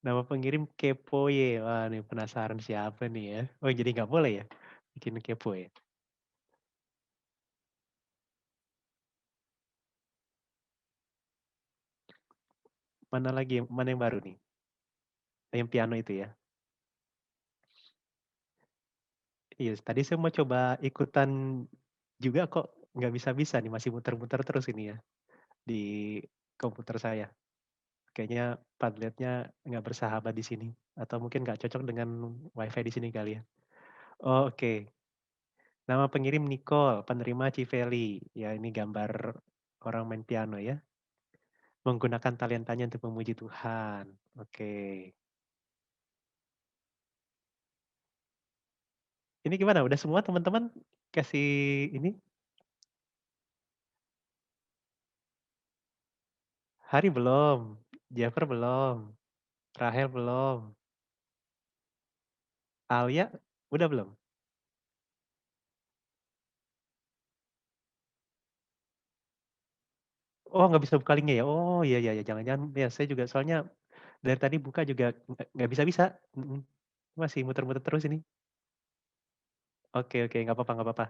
Nama pengirim Kepo ya. Wah, nih penasaran siapa nih ya. Oh, jadi nggak boleh ya bikin kepo ya. Mana lagi, mana yang baru nih? Yang piano itu ya. Iya, tadi saya mau coba ikutan juga kok nggak bisa-bisa nih, masih muter-muter terus ini ya di komputer saya. Kayaknya Padletnya nggak bersahabat di sini, atau mungkin nggak cocok dengan WiFi di sini kali ya. Oh, oke. Nama pengirim Nicole, penerima Civeli. Ya, ini gambar orang main piano ya. Menggunakan talentanya untuk memuji Tuhan. Oke. Ini gimana? Udah semua teman-teman kasih ini? Hari belum, Jaffer belum, Rahel belum, Alia udah belum? Oh, nggak bisa buka linknya ya? Oh, iya iya iya, jangan-jangan ya saya juga soalnya dari tadi buka juga nggak bisa-bisa. Masih muter-muter terus ini. Oke oke, nggak apa-apa nggak apa-apa.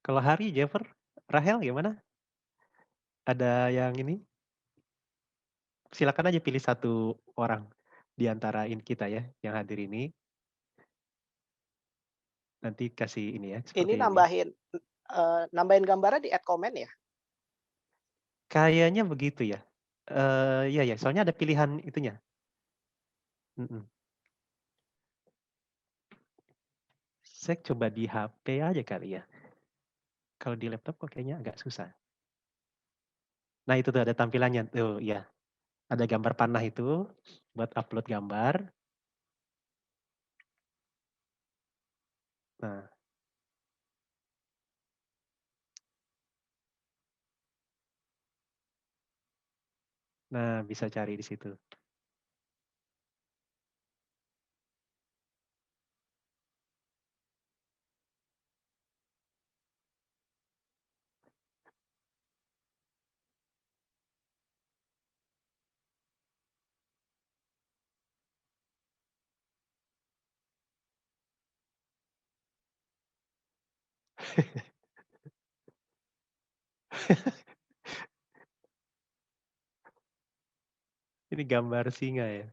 Kalau Hari, Jaffer, Rahel gimana? Ada yang ini? Silakan aja pilih satu orang di antara kita ya yang hadir ini. Nanti kasih ini ya, Ini seperti ini. nambahin gambarnya di add comment ya? Kayaknya begitu ya. Iya ya, soalnya ada pilihan itunya. Mm-mm. Saya coba di HP aja kali ya. Kalau di laptop kok kayaknya agak susah. Nah itu tuh ada tampilannya. Tuh ya, ada gambar panah itu buat upload gambar. Nah, nah bisa cari di situ. Ini gambar singa ya?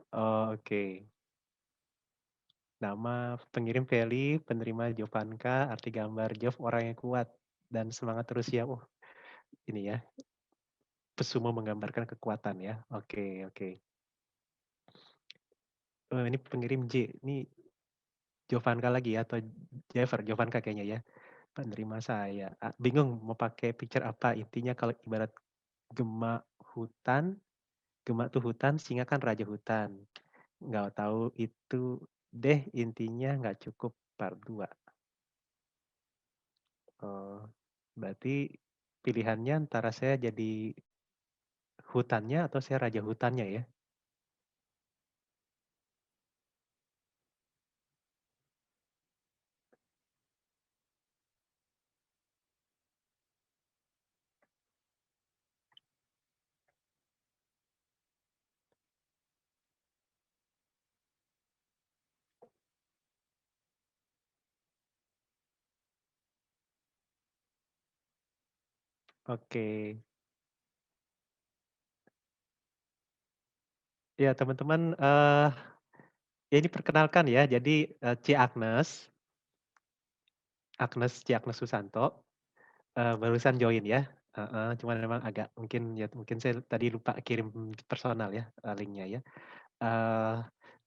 Oh, oke. Nama pengirim Feli, penerima Jovanka, arti gambar Jov orang yang kuat dan semangat terus ya. Oh, ini ya, pesumo menggambarkan kekuatan ya. Oke, oke. Ini pengirim J, ini Jovanka lagi ya, atau Jever, Jovanka kayaknya ya. Penerima saya. Bingung mau pakai picture apa, intinya kalau ibarat gema hutan, gema tuh hutan, singa kan raja hutan. Nggak tahu itu deh, intinya nggak cukup part 2. Oh, berarti pilihannya antara saya jadi hutannya atau saya raja hutannya ya? Oke. Ya teman-teman, ya ini perkenalkan ya, jadi Ci Agnes, Ci Agnes Susanto, barusan join ya. Heeh, cuman memang agak mungkin saya tadi lupa kirim personal ya, linknya ya. Eee,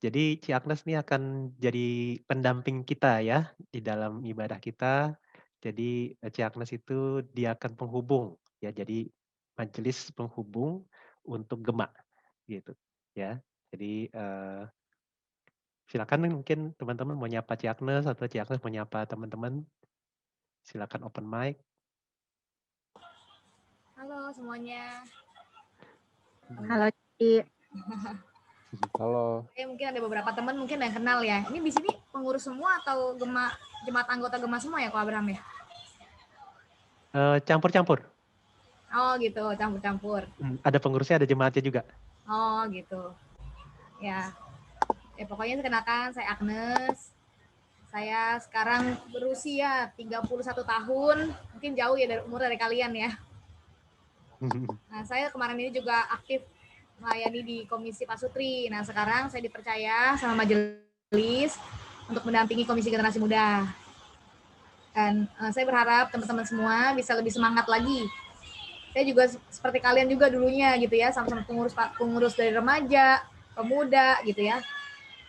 jadi Ci Agnes nih akan jadi pendamping kita ya, di dalam ibadah kita. Jadi, Ci Agnes itu dia akan penghubung ya, jadi majelis penghubung untuk Gema, gitu ya. Jadi, silakan mungkin teman-teman mau nyapa Ci Agnes atau Ci Agnes mau nyapa teman-teman, silakan open mic. Halo semuanya. Halo Ci. Halo. Oke, mungkin ada beberapa teman mungkin yang kenal ya. Ini di sini pengurus semua atau jemaat anggota Gema semua ya, Ko Abraham ya? Campur-campur. Oh gitu, campur-campur. Ada pengurusnya, ada jemaatnya juga. Oh gitu. Ya. Ya pokoknya kenalkan saya Agnes. Saya sekarang berusia 31 tahun. Mungkin jauh ya dari umur dari kalian ya. Nah, saya kemarin ini juga aktif melayani di Komisi Pasutri. Nah, sekarang saya dipercaya sama majelis untuk mendampingi Komisi Generasi Muda. Dan saya berharap teman-teman semua bisa lebih semangat lagi. Saya juga seperti kalian juga dulunya gitu ya, sama-sama pengurus dari remaja, pemuda gitu ya.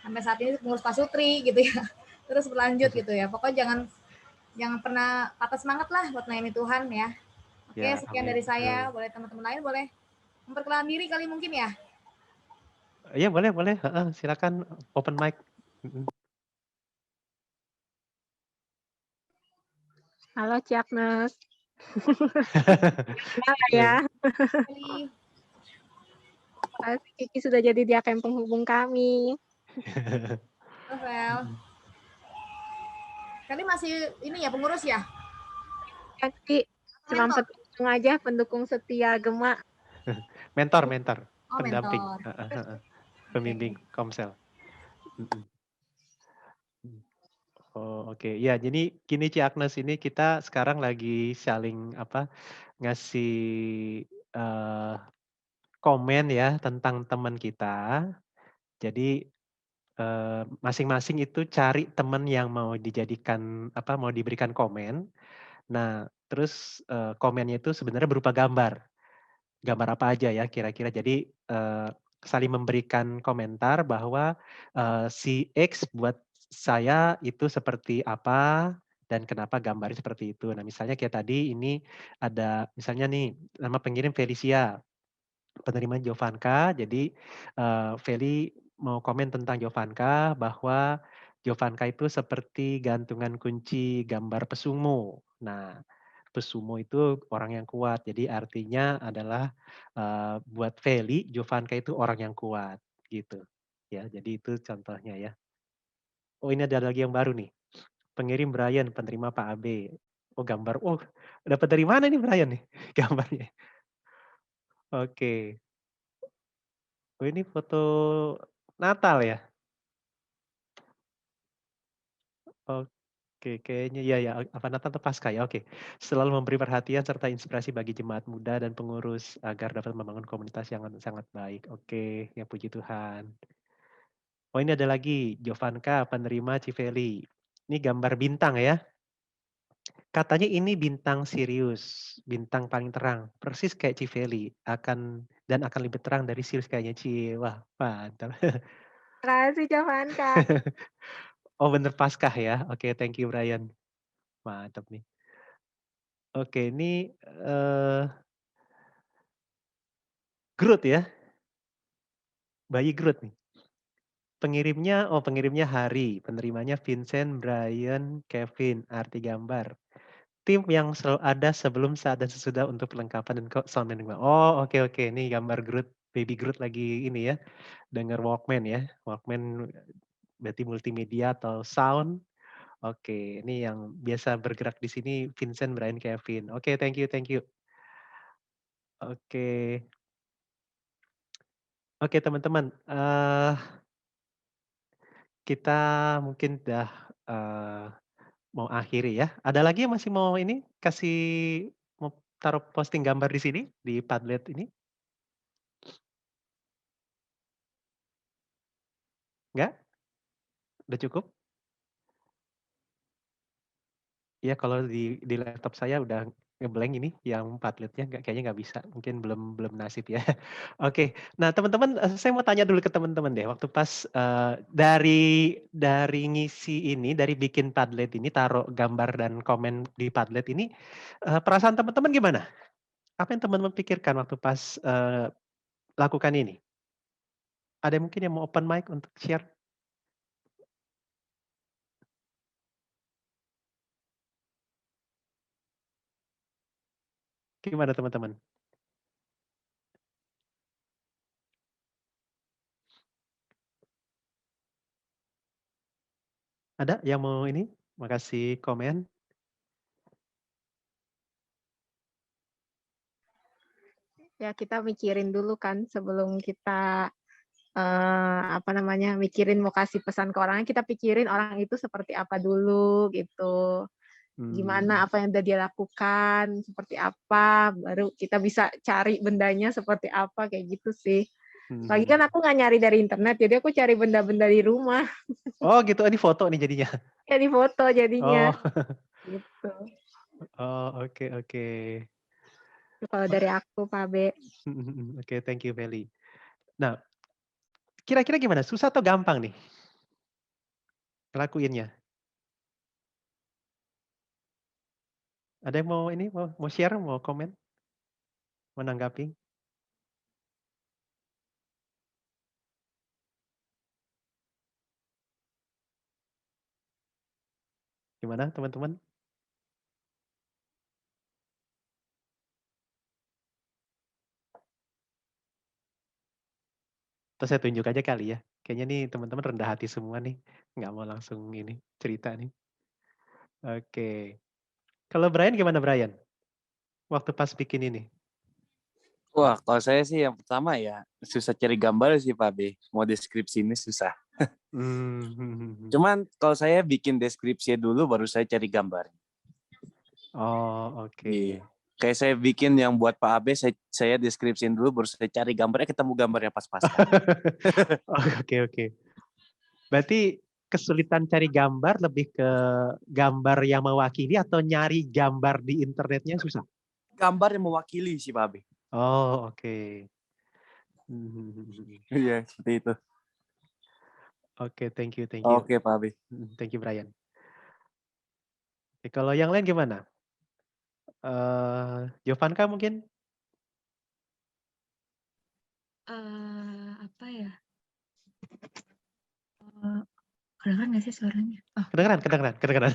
Sampai saat ini pengurus Pasutri gitu ya. Terus berlanjut gitu ya. Pokoknya jangan pernah patah semangat lah buat melayani Tuhan ya. Oke, Ya, sekian amin. dari saya. Boleh teman-teman lain boleh memperkenalkan diri kali mungkin ya. Iya boleh, silakan open mic. Halo Ci Agnes. Kenal ya. Pasti Kiki sudah jadi dia akan penghubung kami. Novel. Kali masih ini ya pengurus ya? Kiki cuma pendukung aja, pendukung setia Gema. Mentor, Oh, pendamping, mentor. pembimbing Komsel. Oh, oke. Ya, jadi gini Ci Agnes, ini kita sekarang lagi saling ngasih komen ya tentang teman kita. Jadi masing-masing itu cari teman yang mau dijadikan mau diberikan komen. Nah, terus komennya itu sebenarnya berupa gambar. Gambar apa aja ya kira-kira. Jadi saling memberikan komentar bahwa si X buat saya itu seperti apa dan kenapa gambarnya seperti itu. Nah, misalnya kayak tadi ini ada misalnya nih nama pengirim Felicia, penerima Jovanka. Jadi Feli mau komen tentang Jovanka bahwa Jovanka itu seperti gantungan kunci gambar pesumo. Nah, pesumo itu orang yang kuat. Jadi artinya adalah buat Feli, Jovanka itu orang yang kuat gitu. Ya, jadi itu contohnya ya. Oh, ini ada lagi yang baru nih. Pengirim Brian, penerima Pak AB. Oh, gambar. Oh, dapat dari mana nih Brian nih gambarnya? Oke. Oh, ini foto Natal ya? Oh. Oke, kayaknya ya, apa Natal atau Paskah ya? Oke. Selalu memberi perhatian serta inspirasi bagi jemaat muda dan pengurus agar dapat membangun komunitas yang sangat baik. Oke, ya puji Tuhan. Oh ini ada lagi, Jovanka, penerima Civeli. Ini gambar bintang ya. Katanya ini bintang Sirius, bintang paling terang, persis kayak Civeli, dan akan lebih terang dari Sirius kayaknya Ci. Wah, mantap. Makasih Jovanka. Oh bener Paskah ya. Oke, thank you Brian. Mantap nih. Oke, ini Groot ya. Bayi Groot nih. Pengirimnya Hari, penerimanya Vincent, Brian, Kevin, arti gambar. Tim yang selalu ada sebelum, saat, dan sesudah untuk perlengkapan dan sound dan oh oke. Ini gambar Groot, baby Groot lagi ini ya. Dengar Walkman ya. Walkman berarti multimedia atau sound. Oke, ini yang biasa bergerak di sini Vincent, Brian, Kevin. Oke, thank you. Oke teman-teman, kita mungkin udah mau akhiri ya. Ada lagi yang masih mau ini mau taruh posting gambar di sini di Padlet ini? Enggak? Udah cukup? Ya kalau di laptop saya udah ngeblank ini yang Padletnya kayaknya nggak bisa, mungkin belum nasib ya. Oke, nah teman-teman saya mau tanya dulu ke teman-teman deh, waktu pas dari ngisi ini, dari bikin Padlet ini, taruh gambar dan komen di Padlet ini, perasaan teman-teman gimana? Apa yang teman-teman pikirkan waktu pas lakukan ini? Ada mungkin yang mau open mic untuk share? Gimana teman-teman? Ada yang mau ini? Makasih komen. Ya kita mikirin dulu kan sebelum kita mikirin mau kasih pesan ke orangnya, kita pikirin orang itu seperti apa dulu gitu. Gimana apa yang udah dia lakukan, seperti apa, baru kita bisa cari bendanya seperti apa, kayak gitu sih. Lagi kan aku nggak nyari dari internet, jadi aku cari benda-benda di rumah. Oh gitu, ini foto nih jadinya. Ya di foto jadinya. Oh. Gitu. Oh oke. Kalau dari aku Pak B. Oke, thank you Feli. Nah, kira-kira gimana? Susah atau gampang nih ngelakuinnya? Ada yang mau share, mau komen, menanggapi? Gimana teman-teman? Terus saya tunjuk aja kali ya. Kayaknya nih teman-teman rendah hati semua nih. Nggak mau langsung ini cerita nih. Oke. Kalau Brian gimana Brian? Waktu pas bikin ini? Wah, kalau saya sih yang pertama ya susah cari gambar sih Pak B. Mau deskripsi ini susah. Cuman kalau saya bikin deskripsi dulu baru saya cari gambar. Oh, oke. Kayak saya bikin yang buat Pak Abe, saya deskripsiin dulu baru saya cari gambarnya, ketemu gambarnya pas-pasan. Oke. Berarti kesulitan cari gambar lebih ke gambar yang mewakili atau nyari gambar di internetnya susah? Gambar yang mewakili sih Pak Abe. Oh, oke. Iya, seperti itu. Oke, thank you. Oke, Pak Abe. Thank you, Brian. Oke, kalau yang lain gimana? Jovanka mungkin? Apa ya? Kedengeran nggak sih suaranya? Oh. Kedengeran.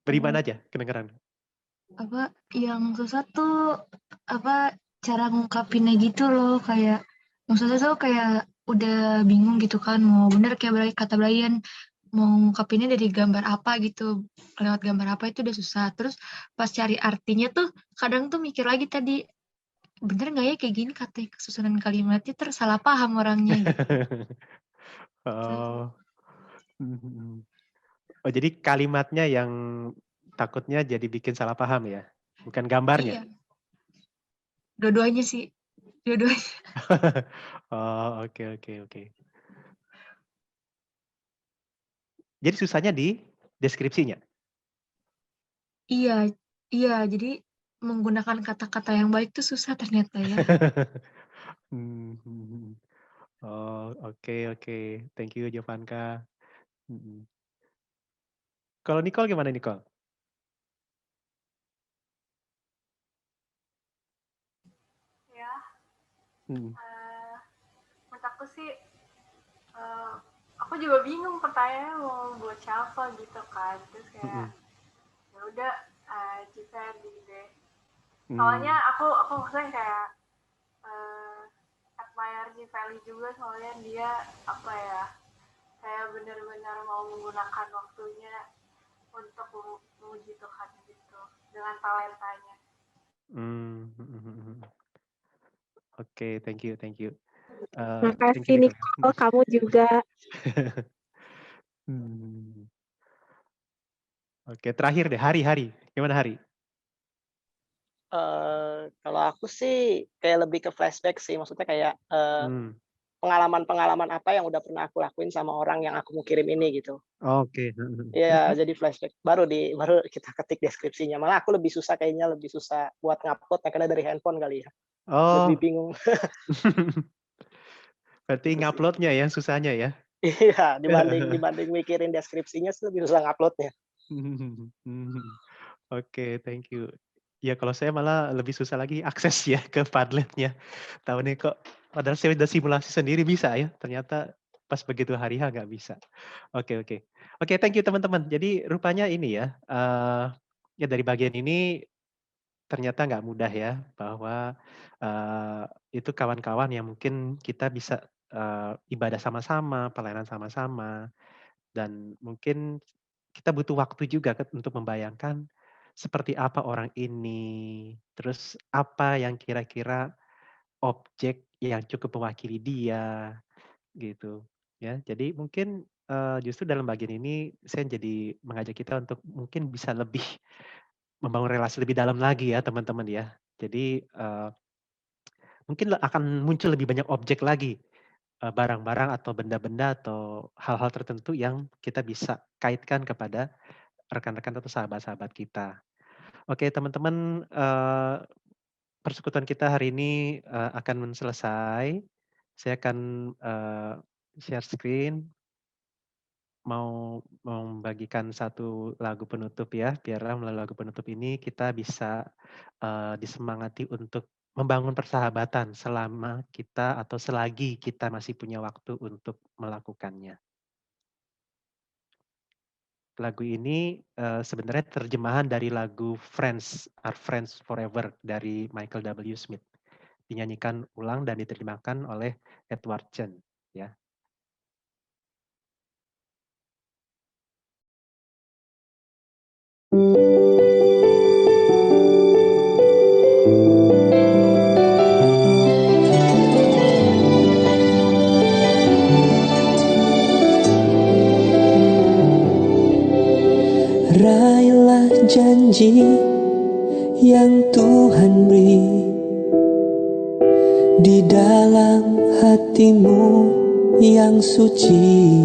Beriman aja, kedengeran. Apa yang susah tuh cara ngungkapinnya gitu loh, kayak yang susah tuh kayak udah bingung gitu kan, mau bener kayak kata Brian, mau ngungkapinnya dari gambar apa gitu, lewat gambar apa itu udah susah. Terus pas cari artinya tuh kadang tuh mikir lagi tadi, bener nggak ya kayak gini kata kesusunan kalimatnya, terus salah paham orangnya gitu. Oh. Oh, jadi kalimatnya yang takutnya jadi bikin salah paham ya? Bukan gambarnya? Iya, dua-duanya sih. Dua-duanya. Oh, oke. Jadi susahnya di deskripsinya? Iya, jadi menggunakan kata-kata yang baik tuh susah ternyata ya. Hmm. Oh, oke. Thank you, Jovanka. Mhm. Kalau Nicole gimana, Nicole? Ya, Mhm. menurut aku sih, aku juga bingung pertanyaannya mau buat siapa gitu kan. Terus kayak, ya udah, Givenchy deh. Soalnya aku maksudnya kayak admire Givenchy juga, soalnya dia apa ya, kayak benar-benar mau menggunakan waktunya untuk memuji Tuhan gitu dengan talentanya. Oke, thank you. Thank you, Makasih Nicole. Nicole, kamu juga. Oke, terakhir deh, Hari. Gimana Hari? Kalau aku sih kayak lebih ke flashback sih, maksudnya kayak pengalaman-pengalaman apa yang udah pernah aku lakuin sama orang yang aku mau kirim ini gitu. Oke. Iya, jadi flashback. Baru kita ketik deskripsinya. Malah aku lebih susah buat ngupload karena dari handphone kali ya. Oh. Lebih bingung. Berarti Gitu sih. nguploadnya ya susahnya ya? Iya, dibanding mikirin deskripsinya sih lebih susah nguploadnya. Oke, thank you. Ya kalau saya malah lebih susah lagi akses ya ke Padletnya. Tahu nih kok, padahal saya udah simulasi sendiri bisa ya, ternyata pas begitu hari H nggak bisa. Oke, thank you teman-teman. Jadi rupanya ini ya, ya dari bagian ini ternyata nggak mudah ya, bahwa itu kawan-kawan yang mungkin kita bisa ibadah sama-sama, pelayanan sama-sama, dan mungkin kita butuh waktu juga untuk membayangkan seperti apa orang ini, terus apa yang kira-kira objek yang cukup mewakili dia, gitu ya. Jadi mungkin justru dalam bagian ini saya jadi mengajak kita untuk mungkin bisa lebih membangun relasi lebih dalam lagi ya teman-teman ya. Jadi mungkin akan muncul lebih banyak objek lagi, barang-barang atau benda-benda atau hal-hal tertentu yang kita bisa kaitkan kepada rekan-rekan atau sahabat-sahabat kita. Oke teman-teman, persekutuan kita hari ini akan selesai. Saya akan share screen. Mau membagikan satu lagu penutup ya, biarlah melalui lagu penutup ini kita bisa disemangati untuk membangun persahabatan selama kita atau selagi kita masih punya waktu untuk melakukannya. Lagu ini sebenarnya terjemahan dari lagu Friends Are Friends Forever dari Michael W. Smith. Dinyanyikan ulang dan diterjemahkan oleh Edward Chen. Ya. Raihlah janji yang Tuhan beri di dalam hatimu yang suci.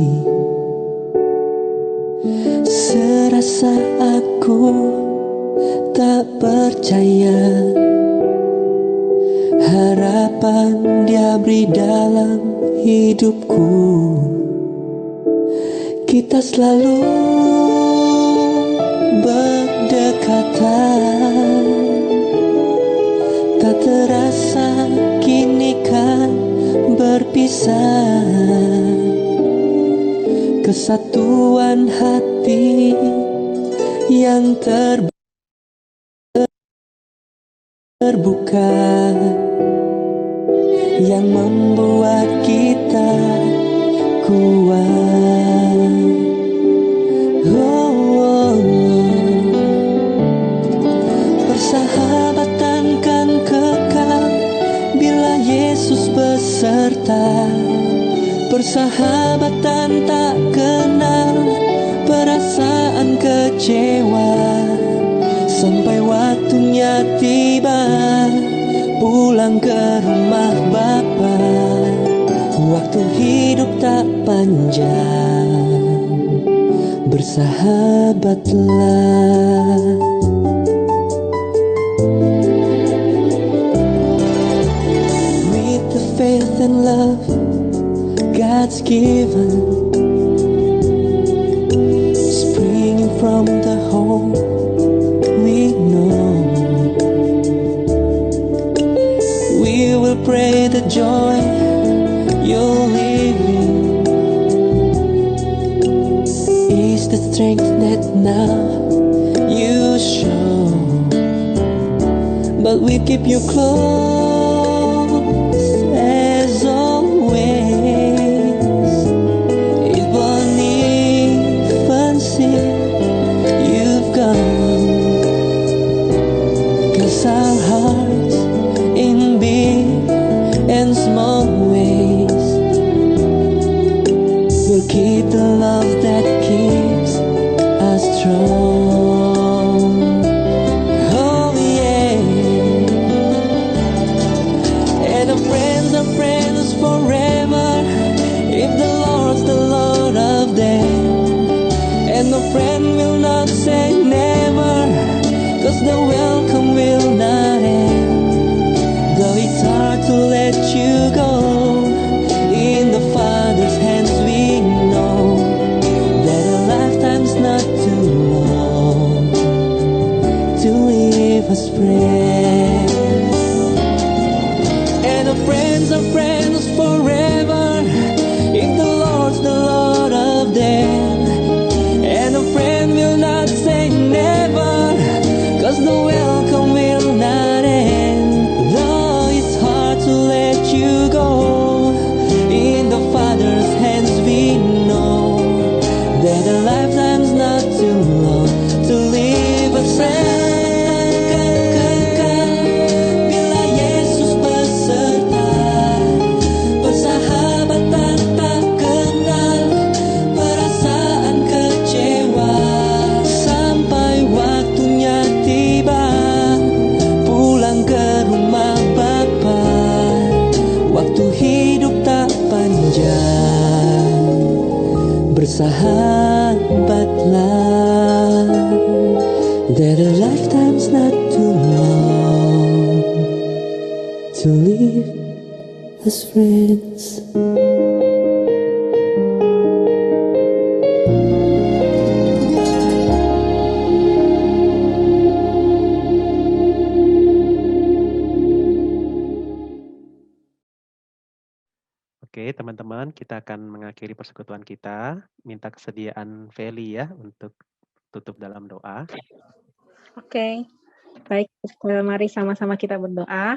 Serasa aku tak percaya, harapan Dia beri dalam hidupku. Kita selalu berdekatan, tak terasa kini kan berpisah. Kesatuan hati yang terbuka, yang membuat kita kuat. Persahabatan kan kekal bila Yesus beserta. Persahabatan tak kenal perasaan kecewa sampai waktunya tiba pulang ke rumah Bapa. Waktu hidup tak panjang, bersahabatlah. With the faith and love God's given, springing from the home we know, we will pray the joy you're living is the strength that now you show, but we keep you close as always. It won't even seem you've gone, 'cause our hearts in big and small ways will keep the love that keeps us strong. Oh yeah. And our friends are friends forever if the Lord's the Lord of them. And no friend will not say never, 'cause the welcome will not end. Though it's hard to let you go, in the Father's hands we know that a lifetime's not too long to live as friends. And our friends are friends forever if the Lord's the Lord of them. And a friend will not say never, 'cause the welcome will not end. Though it's hard to let you go, in the Father's hands we know that a lifetime's not too long to live as friends. Bila Yesus beserta, persahabatan tak kenal perasaan kecewa sampai waktunya tiba pulang ke rumah Bapa. Waktu hidup tak panjang, bersahabatlah. That a lifetime's not too long to live as friends. Oke, teman-teman, kita akan mengakhiri persekutuan kita. Minta kesediaan Feli ya untuk tutup dalam doa. Oke, baik. Mari sama-sama kita berdoa.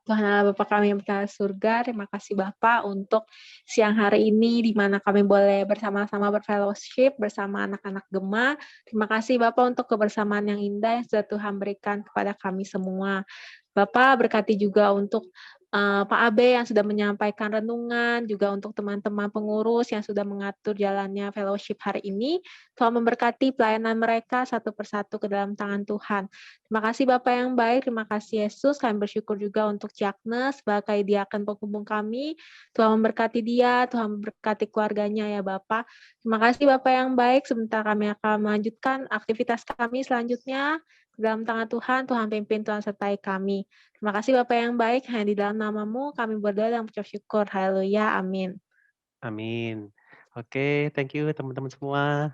Tuhan Allah Bapa kami yang berada di surga, terima kasih Bapa untuk siang hari ini di mana kami boleh bersama-sama berfellowship bersama anak-anak Gema. Terima kasih Bapa untuk kebersamaan yang indah yang sudah Tuhan berikan kepada kami semua. Bapa berkati juga untuk Pak Abe yang sudah menyampaikan renungan, juga untuk teman-teman pengurus yang sudah mengatur jalannya fellowship hari ini. Tuhan memberkati pelayanan mereka satu persatu ke dalam tangan Tuhan. Terima kasih Bapak yang baik, terima kasih Yesus. Kami bersyukur juga untuk Agnes sebagai diaken penghubung kami. Tuhan memberkati dia, Tuhan memberkati keluarganya ya Bapak. Terima kasih Bapak yang baik, sebentar kami akan melanjutkan aktivitas kami selanjutnya. Dalam tangan Tuhan, Tuhan pimpin, Tuhan sertai kami. Terima kasih Bapak yang baik, hanya di dalam nama-Mu kami berdoa dan mengucap syukur. Haleluya, amin. Amin. Oke, thank you teman-teman semua.